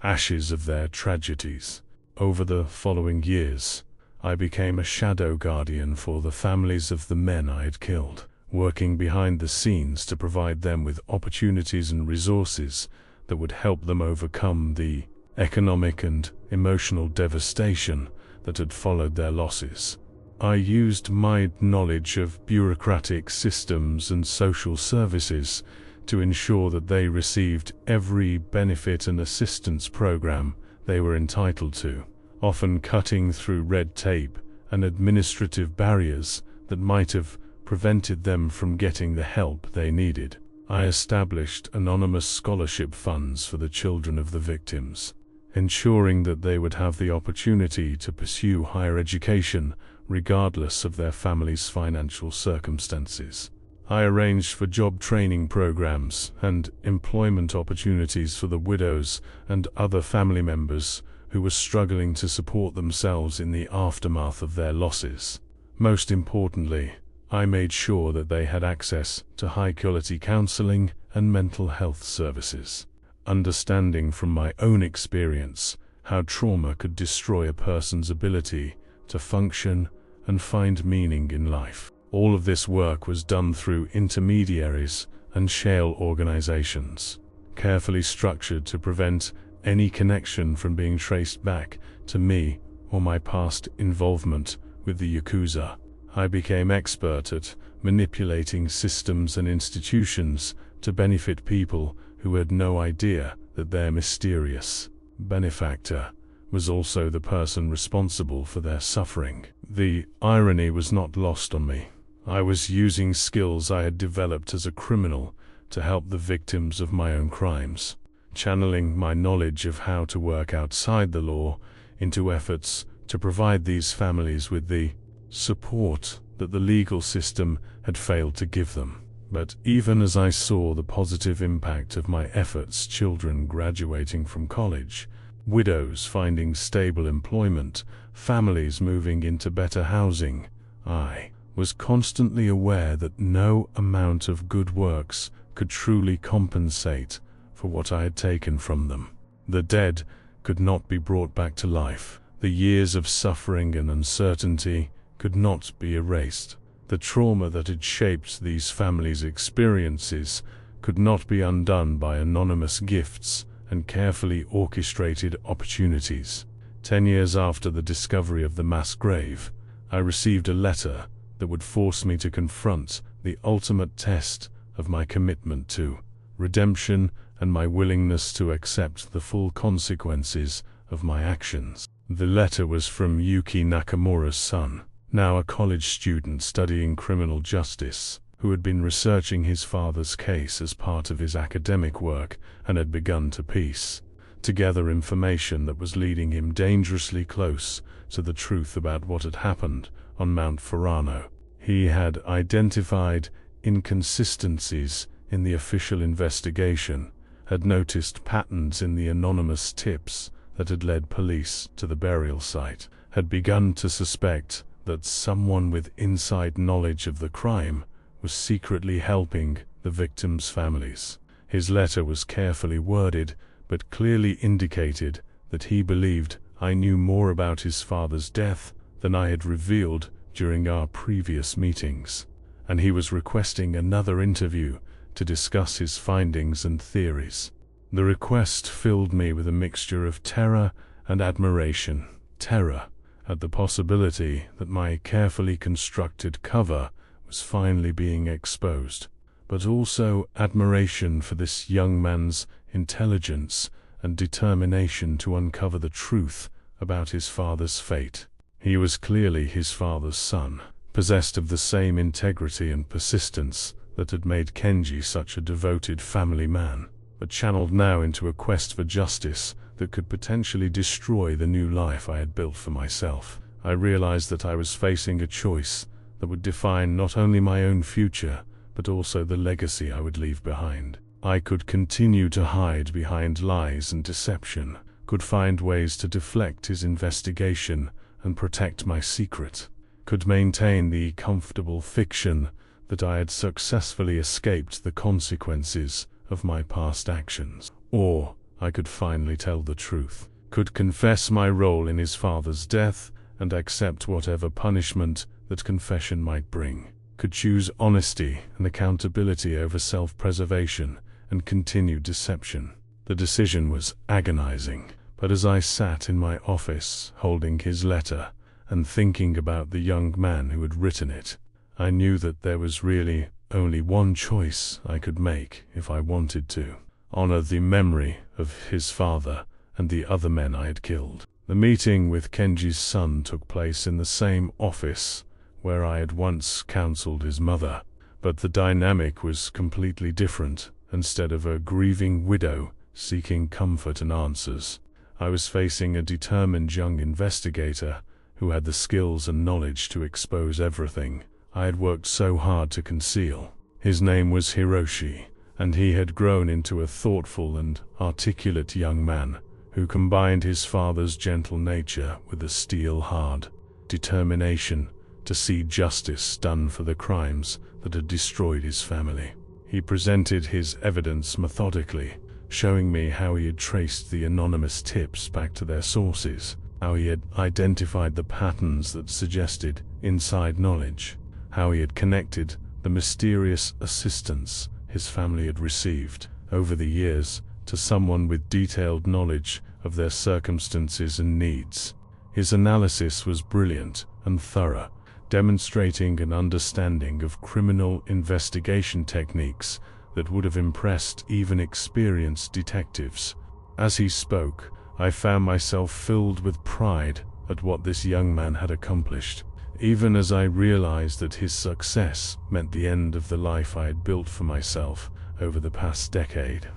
ashes of their tragedies. Over the following years, I became a shadow guardian for the families of the men I had killed, working behind the scenes to provide them with opportunities and resources that would help them overcome the economic and emotional devastation that had followed their losses. I used my knowledge of bureaucratic systems and social services to ensure that they received every benefit and assistance program they were entitled to, often cutting through red tape and administrative barriers that might have prevented them from getting the help they needed. I established anonymous scholarship funds for the children of the victims, ensuring that they would have the opportunity to pursue higher education regardless of their family's financial circumstances. I arranged for job training programs and employment opportunities for the widows and other family members who were struggling to support themselves in the aftermath of their losses. Most importantly, I made sure that they had access to high-quality counseling and mental health services. Understanding from my own experience how trauma could destroy a person's ability to function and find meaning in life. All of this work was done through intermediaries and shell organizations, carefully structured to prevent any connection from being traced back to me or my past involvement with the Yakuza. I became expert at manipulating systems and institutions to benefit people who had no idea that their mysterious benefactor was also the person responsible for their suffering. The irony was not lost on me. I was using skills I had developed as a criminal to help the victims of my own crimes, channeling my knowledge of how to work outside the law into efforts to provide these families with the support that the legal system had failed to give them. But even as I saw the positive impact of my efforts, children graduating from college, widows finding stable employment, families moving into better housing, I was constantly aware that no amount of good works could truly compensate for what I had taken from them. The dead could not be brought back to life. The years of suffering and uncertainty could not be erased. The trauma that had shaped these families' experiences could not be undone by anonymous gifts and carefully orchestrated opportunities. 10 years after the discovery of the mass grave, I received a letter that would force me to confront the ultimate test of my commitment to redemption and my willingness to accept the full consequences of my actions. The letter was from Yuki Nakamura's son, now a college student studying criminal justice, who had been researching his father's case as part of his academic work and had begun to piece together information that was leading him dangerously close to the truth about what had happened on Mount Furano. He had identified inconsistencies in the official investigation, had noticed patterns in the anonymous tips that had led police to the burial site, had begun to suspect that someone with inside knowledge of the crime was secretly helping the victims' families. His letter was carefully worded, but clearly indicated that he believed I knew more about his father's death than I had revealed during our previous meetings, and he was requesting another interview to discuss his findings and theories. The request filled me with a mixture of terror and admiration. Terror at the possibility that my carefully constructed cover was finally being exposed, but also admiration for this young man's intelligence and determination to uncover the truth about his father's fate. He was clearly his father's son, possessed of the same integrity and persistence that had made Kenji such a devoted family man, but channeled now into a quest for justice that could potentially destroy the new life I had built for myself. I realized that I was facing a choice that would define not only my own future, but also the legacy I would leave behind. I could continue to hide behind lies and deception, could find ways to deflect his investigation and protect my secret, could maintain the comfortable fiction that I had successfully escaped the consequences of my past actions. Or I could finally tell the truth, could confess my role in his father's death and accept whatever punishment that confession might bring, could choose honesty and accountability over self-preservation and continued deception. The decision was agonizing, but as I sat in my office holding his letter and thinking about the young man who had written it, I knew that there was really only one choice I could make if I wanted to: honor the memory of his father and the other men I had killed. The meeting with Kenji's son took place in the same office where I had once counseled his mother. But the dynamic was completely different. Instead of a grieving widow seeking comfort and answers, I was facing a determined young investigator who had the skills and knowledge to expose everything I had worked so hard to conceal. His name was Hiroshi, and he had grown into a thoughtful and articulate young man who combined his father's gentle nature with a steel-hard determination to see justice done for the crimes that had destroyed his family. He presented his evidence methodically, showing me how he had traced the anonymous tips back to their sources, how he had identified the patterns that suggested inside knowledge, how he had connected the mysterious assistance his family had received over the years to someone with detailed knowledge of their circumstances and needs. His analysis was brilliant and thorough, demonstrating an understanding of criminal investigation techniques that would have impressed even experienced detectives. As he spoke, I found myself filled with pride at what this young man had accomplished, even as I realized that his success meant the end of the life I had built for myself over the past decade.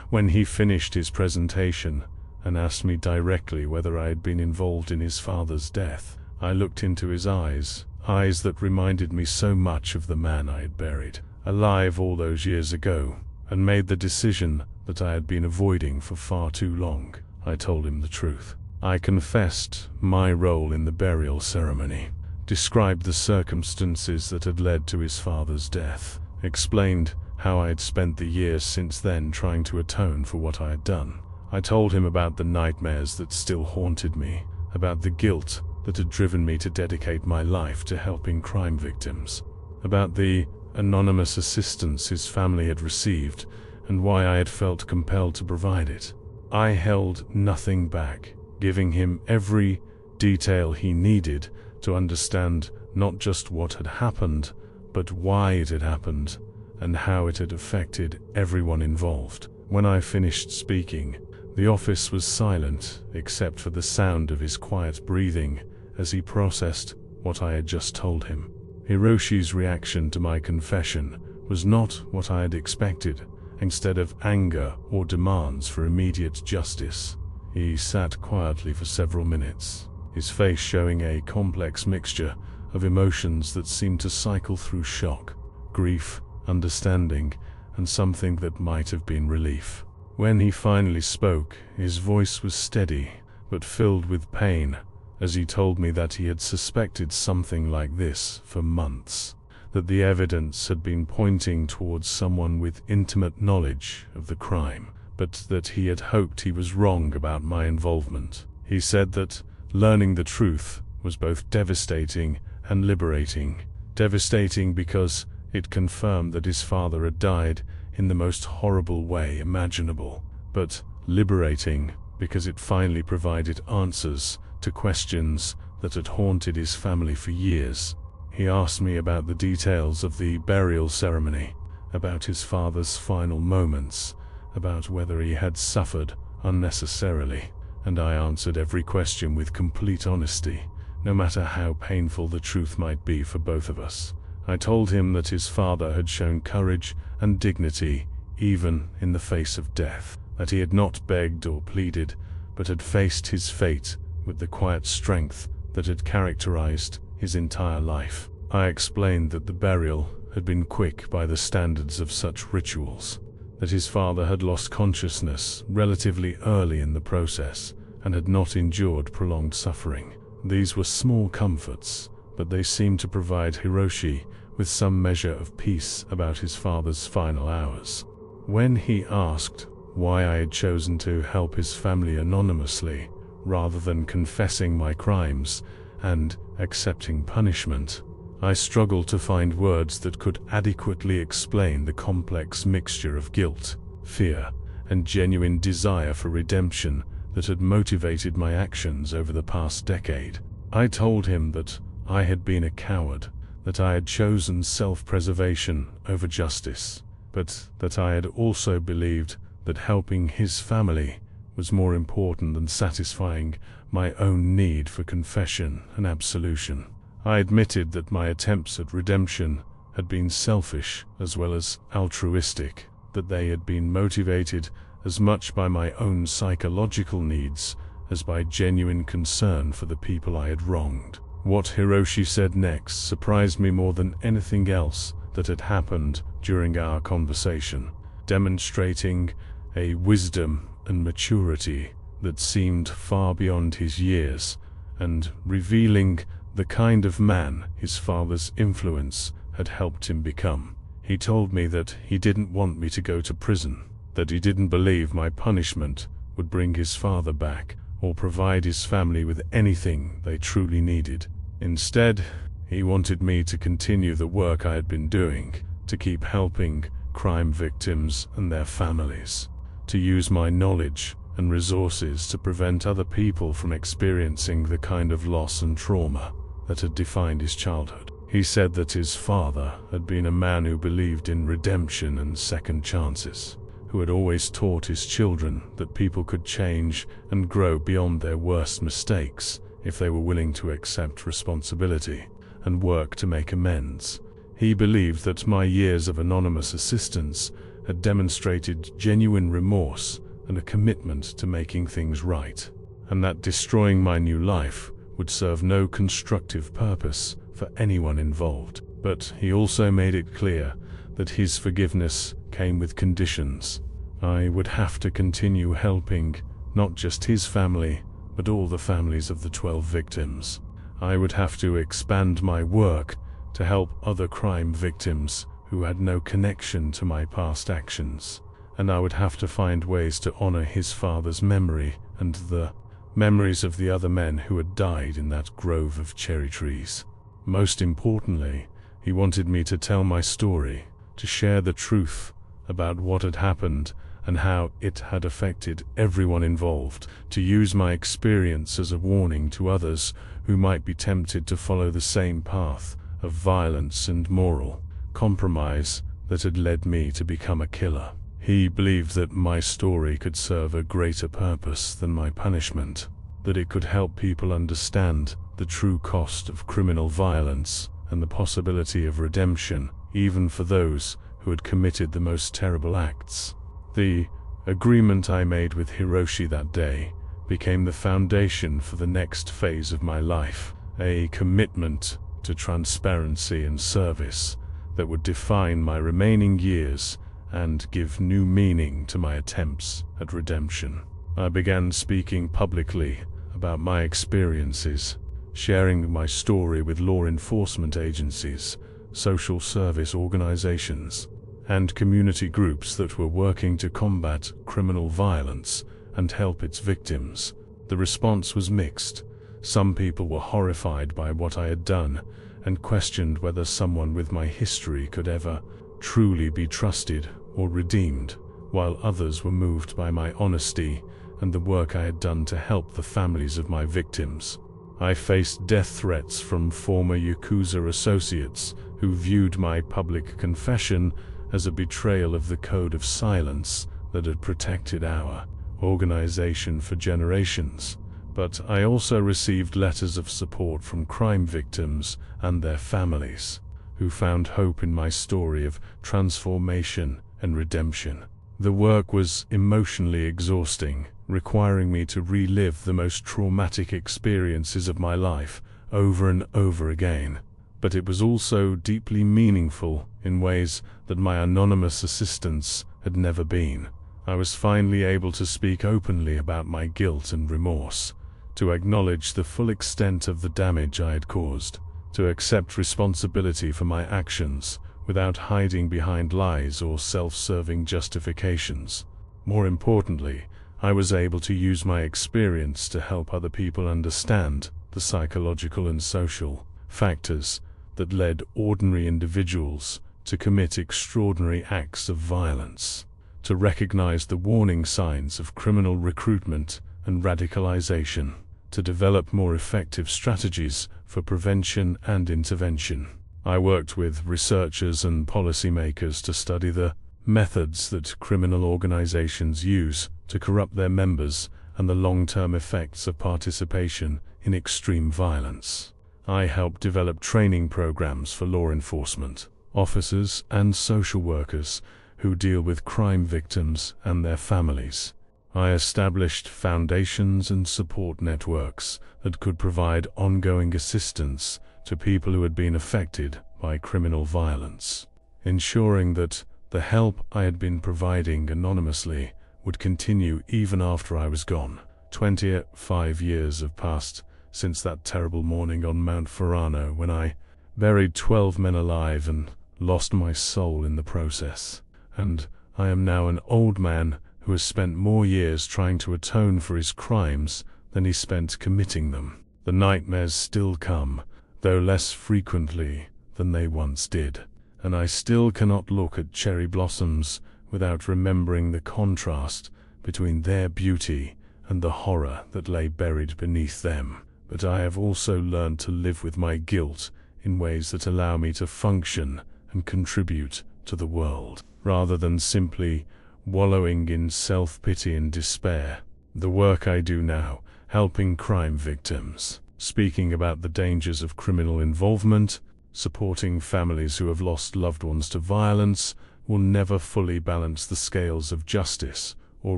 When he finished his presentation and asked me directly whether I had been involved in his father's death, I looked into his eyes that reminded me so much of the man I had buried alive all those years ago, and made the decision that I had been avoiding for far too long. I told him the truth. I confessed my role in the burial ceremony, described the circumstances that had led to his father's death, explained how I had spent the years since then trying to atone for what I had done. I told him about the nightmares that still haunted me, about the guilt that had driven me to dedicate my life to helping crime victims, about the anonymous assistance his family had received and why I had felt compelled to provide it. I held nothing back, giving him every detail he needed to understand not just what had happened, but why it had happened and how it had affected everyone involved. When I finished speaking, the office was silent except for the sound of his quiet breathing as he processed what I had just told him. Hiroshi's reaction to my confession was not what I had expected. Instead of anger or demands for immediate justice, he sat quietly for several minutes, his face showing a complex mixture of emotions that seemed to cycle through shock, grief, understanding, and something that might have been relief. When he finally spoke, his voice was steady but filled with pain as he told me that he had suspected something like this for months, that the evidence had been pointing towards someone with intimate knowledge of the crime, but that he had hoped he was wrong about my involvement. He said that learning the truth was both devastating and liberating. Devastating because it confirmed that his father had died in the most horrible way imaginable, but liberating because it finally provided answers to questions that had haunted his family for years. He asked me about the details of the burial ceremony, about his father's final moments, about whether he had suffered unnecessarily, and I answered every question with complete honesty, no matter how painful the truth might be for both of us. I told him that his father had shown courage and dignity even in the face of death, that he had not begged or pleaded, but had faced his fate with the quiet strength that had characterized his entire life. I explained that the burial had been quick by the standards of such rituals, that his father had lost consciousness relatively early in the process and had not endured prolonged suffering. These were small comforts, but they seemed to provide Hiroshi with some measure of peace about his father's final hours. When he asked why I had chosen to help his family anonymously, rather than confessing my crimes and accepting punishment, I struggled to find words that could adequately explain the complex mixture of guilt, fear, and genuine desire for redemption that had motivated my actions over the past decade. I told him that I had been a coward, that I had chosen self-preservation over justice, but that I had also believed that helping his family was more important than satisfying my own need for confession and absolution. I admitted that my attempts at redemption had been selfish as well as altruistic, that they had been motivated as much by my own psychological needs as by genuine concern for the people I had wronged. What Hiroshi said next surprised me more than anything else that had happened during our conversation, demonstrating a wisdom and maturity that seemed far beyond his years, and revealing the kind of man his father's influence had helped him become. He told me that he didn't want me to go to prison, that he didn't believe my punishment would bring his father back or provide his family with anything they truly needed. Instead, he wanted me to continue the work I had been doing, to keep helping crime victims and their families, to use my knowledge and resources to prevent other people from experiencing the kind of loss and trauma that had defined his childhood. He said that his father had been a man who believed in redemption and second chances, who had always taught his children that people could change and grow beyond their worst mistakes if they were willing to accept responsibility and work to make amends. He believed that my years of anonymous assistance had demonstrated genuine remorse and a commitment to making things right, and that destroying my new life would serve no constructive purpose for anyone involved. But he also made it clear that his forgiveness came with conditions. I would have to continue helping not just his family, but all the families of the 12 victims. I would have to expand my work to help other crime victims who had no connection to my past actions, and I would have to find ways to honor his father's memory and the memories of the other men who had died in that grove of cherry trees. Most importantly, he wanted me to tell my story, to share the truth about what had happened and how it had affected everyone involved, to use my experience as a warning to others who might be tempted to follow the same path of violence and moral compromise that had led me to become a killer. He believed that my story could serve a greater purpose than my punishment, that it could help people understand the true cost of criminal violence and the possibility of redemption, even for those who had committed the most terrible acts. The agreement I made with Hiroshi that day became the foundation for the next phase of my life, a commitment to transparency and service that would define my remaining years and give new meaning to my attempts at redemption. I began speaking publicly about my experiences, sharing my story with law enforcement agencies, social service organizations, and community groups that were working to combat criminal violence and help its victims. The response was mixed. Some people were horrified by what I had done and questioned whether someone with my history could ever truly be trusted or redeemed, while others were moved by my honesty and the work I had done to help the families of my victims. I faced death threats from former Yakuza associates who viewed my public confession as a betrayal of the code of silence that had protected our organization for generations. But I also received letters of support from crime victims and their families, who found hope in my story of transformation and redemption. The work was emotionally exhausting, requiring me to relive the most traumatic experiences of my life over and over again. But it was also deeply meaningful in ways that my anonymous assistance had never been. I was finally able to speak openly about my guilt and remorse, to acknowledge the full extent of the damage I had caused, to accept responsibility for my actions without hiding behind lies or self-serving justifications. More importantly, I was able to use my experience to help other people understand the psychological and social factors that led ordinary individuals to commit extraordinary acts of violence, to recognize the warning signs of criminal recruitment and radicalization, to develop more effective strategies for prevention and intervention. I worked with researchers and policymakers to study the methods that criminal organizations use to corrupt their members and the long-term effects of participation in extreme violence. I help develop training programs for law enforcement officers and social workers who deal with crime victims and their families. I established foundations and support networks that could provide ongoing assistance to people who had been affected by criminal violence, ensuring that the help I had been providing anonymously would continue even after I was gone. 25 years have passed since that terrible morning on Mount Ferrano when I buried 12 men alive and lost my soul in the process. And I am now an old man who has spent more years trying to atone for his crimes than he spent committing them. The nightmares still come, though less frequently than they once did, and I still cannot look at cherry blossoms without remembering the contrast between their beauty and the horror that lay buried beneath them. But I have also learned to live with my guilt in ways that allow me to function and contribute to the world, rather than simply wallowing in self-pity and despair. The work I do now, helping crime victims, speaking about the dangers of criminal involvement, supporting families who have lost loved ones to violence, will never fully balance the scales of justice or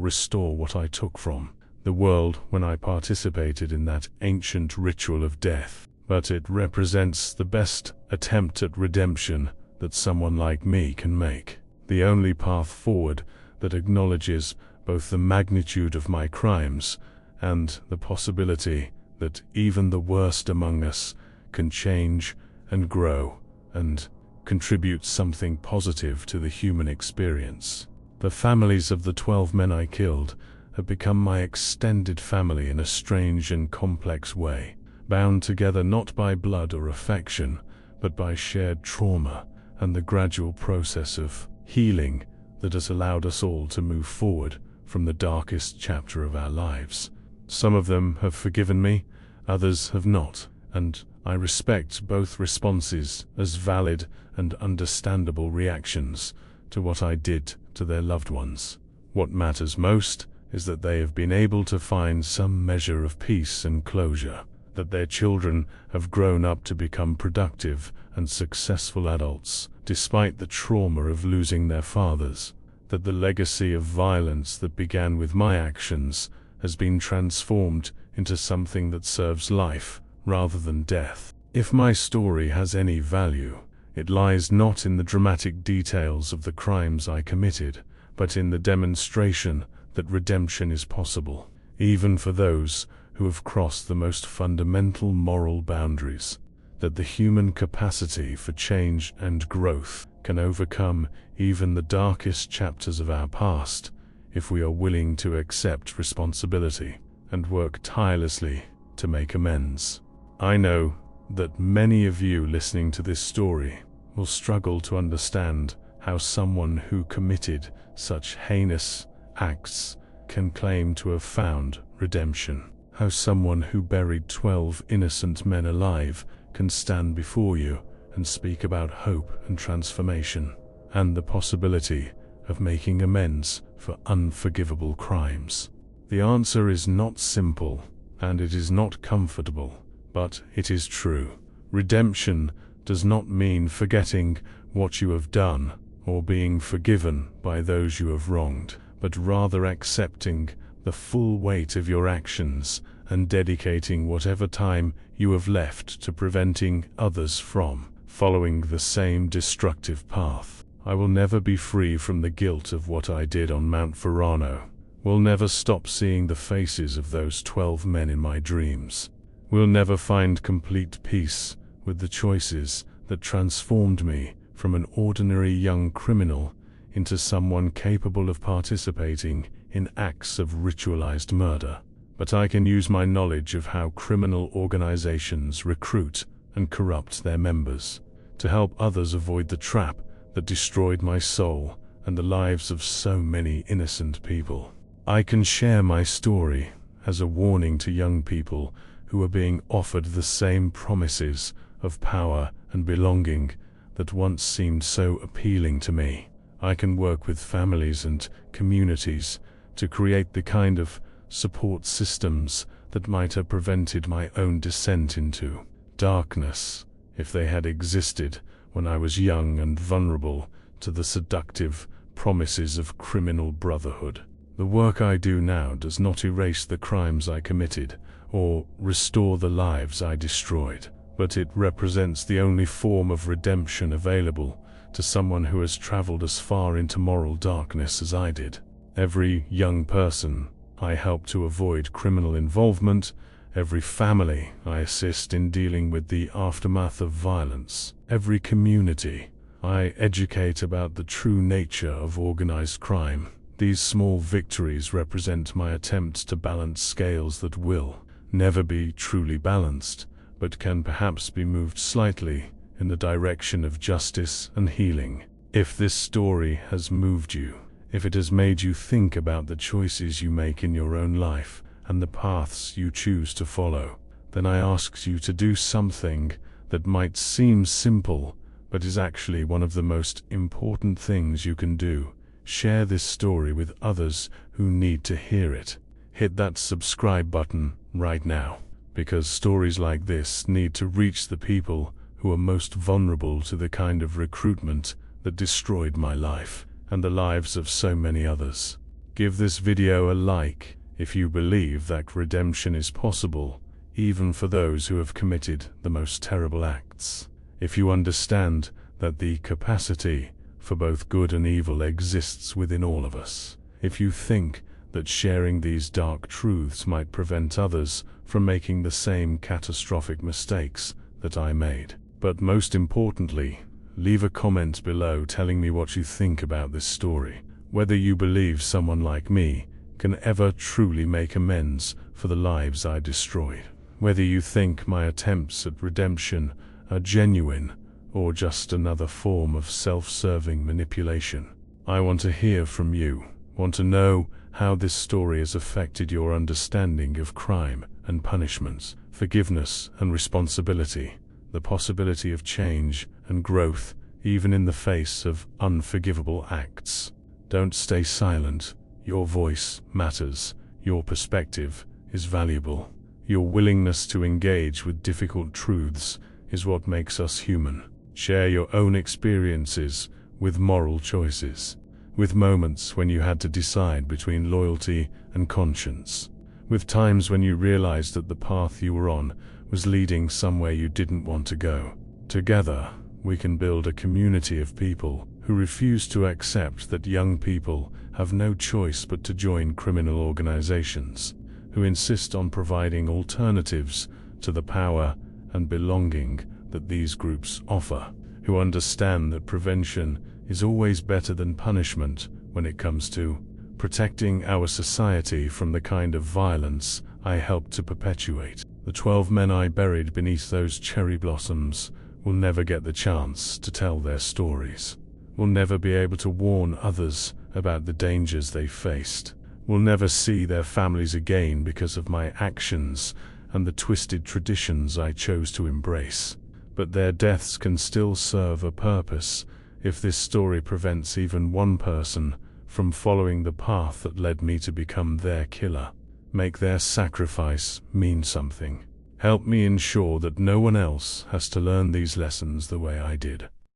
restore what I took from the world when I participated in that ancient ritual of death. But it represents the best attempt at redemption that someone like me can make. The only path forward that acknowledges both the magnitude of my crimes and the possibility that even the worst among us can change and grow and contribute something positive to the human experience. The families of the 12 men I killed have become my extended family in a strange and complex way, bound together not by blood or affection, but by shared trauma and the gradual process of healing that has allowed us all to move forward from the darkest chapter of our lives. Some of them have forgiven me, others have not, and I respect both responses as valid and understandable reactions to what I did to their loved ones. What matters most is that they have been able to find some measure of peace and closure, that their children have grown up to become productive and successful adults, despite the trauma of losing their fathers, that the legacy of violence that began with my actions has been transformed into something that serves life rather than death. If my story has any value, it lies not in the dramatic details of the crimes I committed, but in the demonstration that redemption is possible, even for those who have crossed the most fundamental moral boundaries, that the human capacity for change and growth can overcome even the darkest chapters of our past if we are willing to accept responsibility and work tirelessly to make amends. I know that many of you listening to this story will struggle to understand how someone who committed such heinous acts can claim to have found redemption, how someone who buried 12 innocent men alive can stand before you and speak about hope and transformation, and the possibility of making amends for unforgivable crimes. The answer is not simple, and it is not comfortable, but it is true. Redemption does not mean forgetting what you have done or being forgiven by those you have wronged, but rather accepting the full weight of your actions and dedicating whatever time you have left to preventing others from following the same destructive path. I will never be free from the guilt of what I did on Mount Ferrano. Will never stop seeing the faces of those 12 men in my dreams. Will never find complete peace with the choices that transformed me from an ordinary young criminal into someone capable of participating in acts of ritualized murder. But I can use my knowledge of how criminal organizations recruit and corrupt their members to help others avoid the trap that destroyed my soul and the lives of so many innocent people. I can share my story as a warning to young people who are being offered the same promises of power and belonging that once seemed so appealing to me. I can work with families and communities to create the kind of support systems that might have prevented my own descent into darkness, if they had existed when I was young and vulnerable to the seductive promises of criminal brotherhood. The work I do now does not erase the crimes I committed or restore the lives I destroyed, but it represents the only form of redemption available to someone who has traveled as far into moral darkness as I did. Every young person I help to avoid criminal involvement, every family I assist in dealing with the aftermath of violence, every community I educate about the true nature of organized crime. These small victories represent my attempts to balance scales that will never be truly balanced, but can perhaps be moved slightly in the direction of justice and healing. If this story has moved you, if it has made you think about the choices you make in your own life and the paths you choose to follow, then I ask you to do something that might seem simple, but is actually one of the most important things you can do. Share this story with others who need to hear it. Hit that subscribe button right now, because stories like this need to reach the people who are most vulnerable to the kind of recruitment that destroyed my life and the lives of so many others. Give this video a like if you believe that redemption is possible, even for those who have committed the most terrible acts. If you understand that the capacity for both good and evil exists within all of us. If you think that sharing these dark truths might prevent others from making the same catastrophic mistakes that I made. But most importantly, leave a comment below telling me what you think about this story, whether you believe someone like me can ever truly make amends for the lives I destroyed, whether you think my attempts at redemption are genuine or just another form of self-serving manipulation. I want to hear from you, want to know how this story has affected your understanding of crime and punishments, forgiveness and responsibility, the possibility of change and growth even in the face of unforgivable acts. Don't stay silent. Your voice matters. Your perspective is valuable. Your willingness to engage with difficult truths is what makes us human. Share your own experiences with moral choices, with moments when you had to decide between loyalty and conscience, with times when you realized that the path you were on was leading somewhere you didn't want to go. Together, we can build a community of people who refuse to accept that young people have no choice but to join criminal organizations, who insist on providing alternatives to the power and belonging that these groups offer, who understand that prevention is always better than punishment when it comes to protecting our society from the kind of violence I helped to perpetuate. The 12 men I buried beneath those cherry blossoms will never get the chance to tell their stories, will never be able to warn others about the dangers they faced, will never see their families again because of my actions and the twisted traditions I chose to embrace. But their deaths can still serve a purpose if this story prevents even one person from following the path that led me to become their killer. Make their sacrifice mean something. Help me ensure that no one else has to learn these lessons the way I did.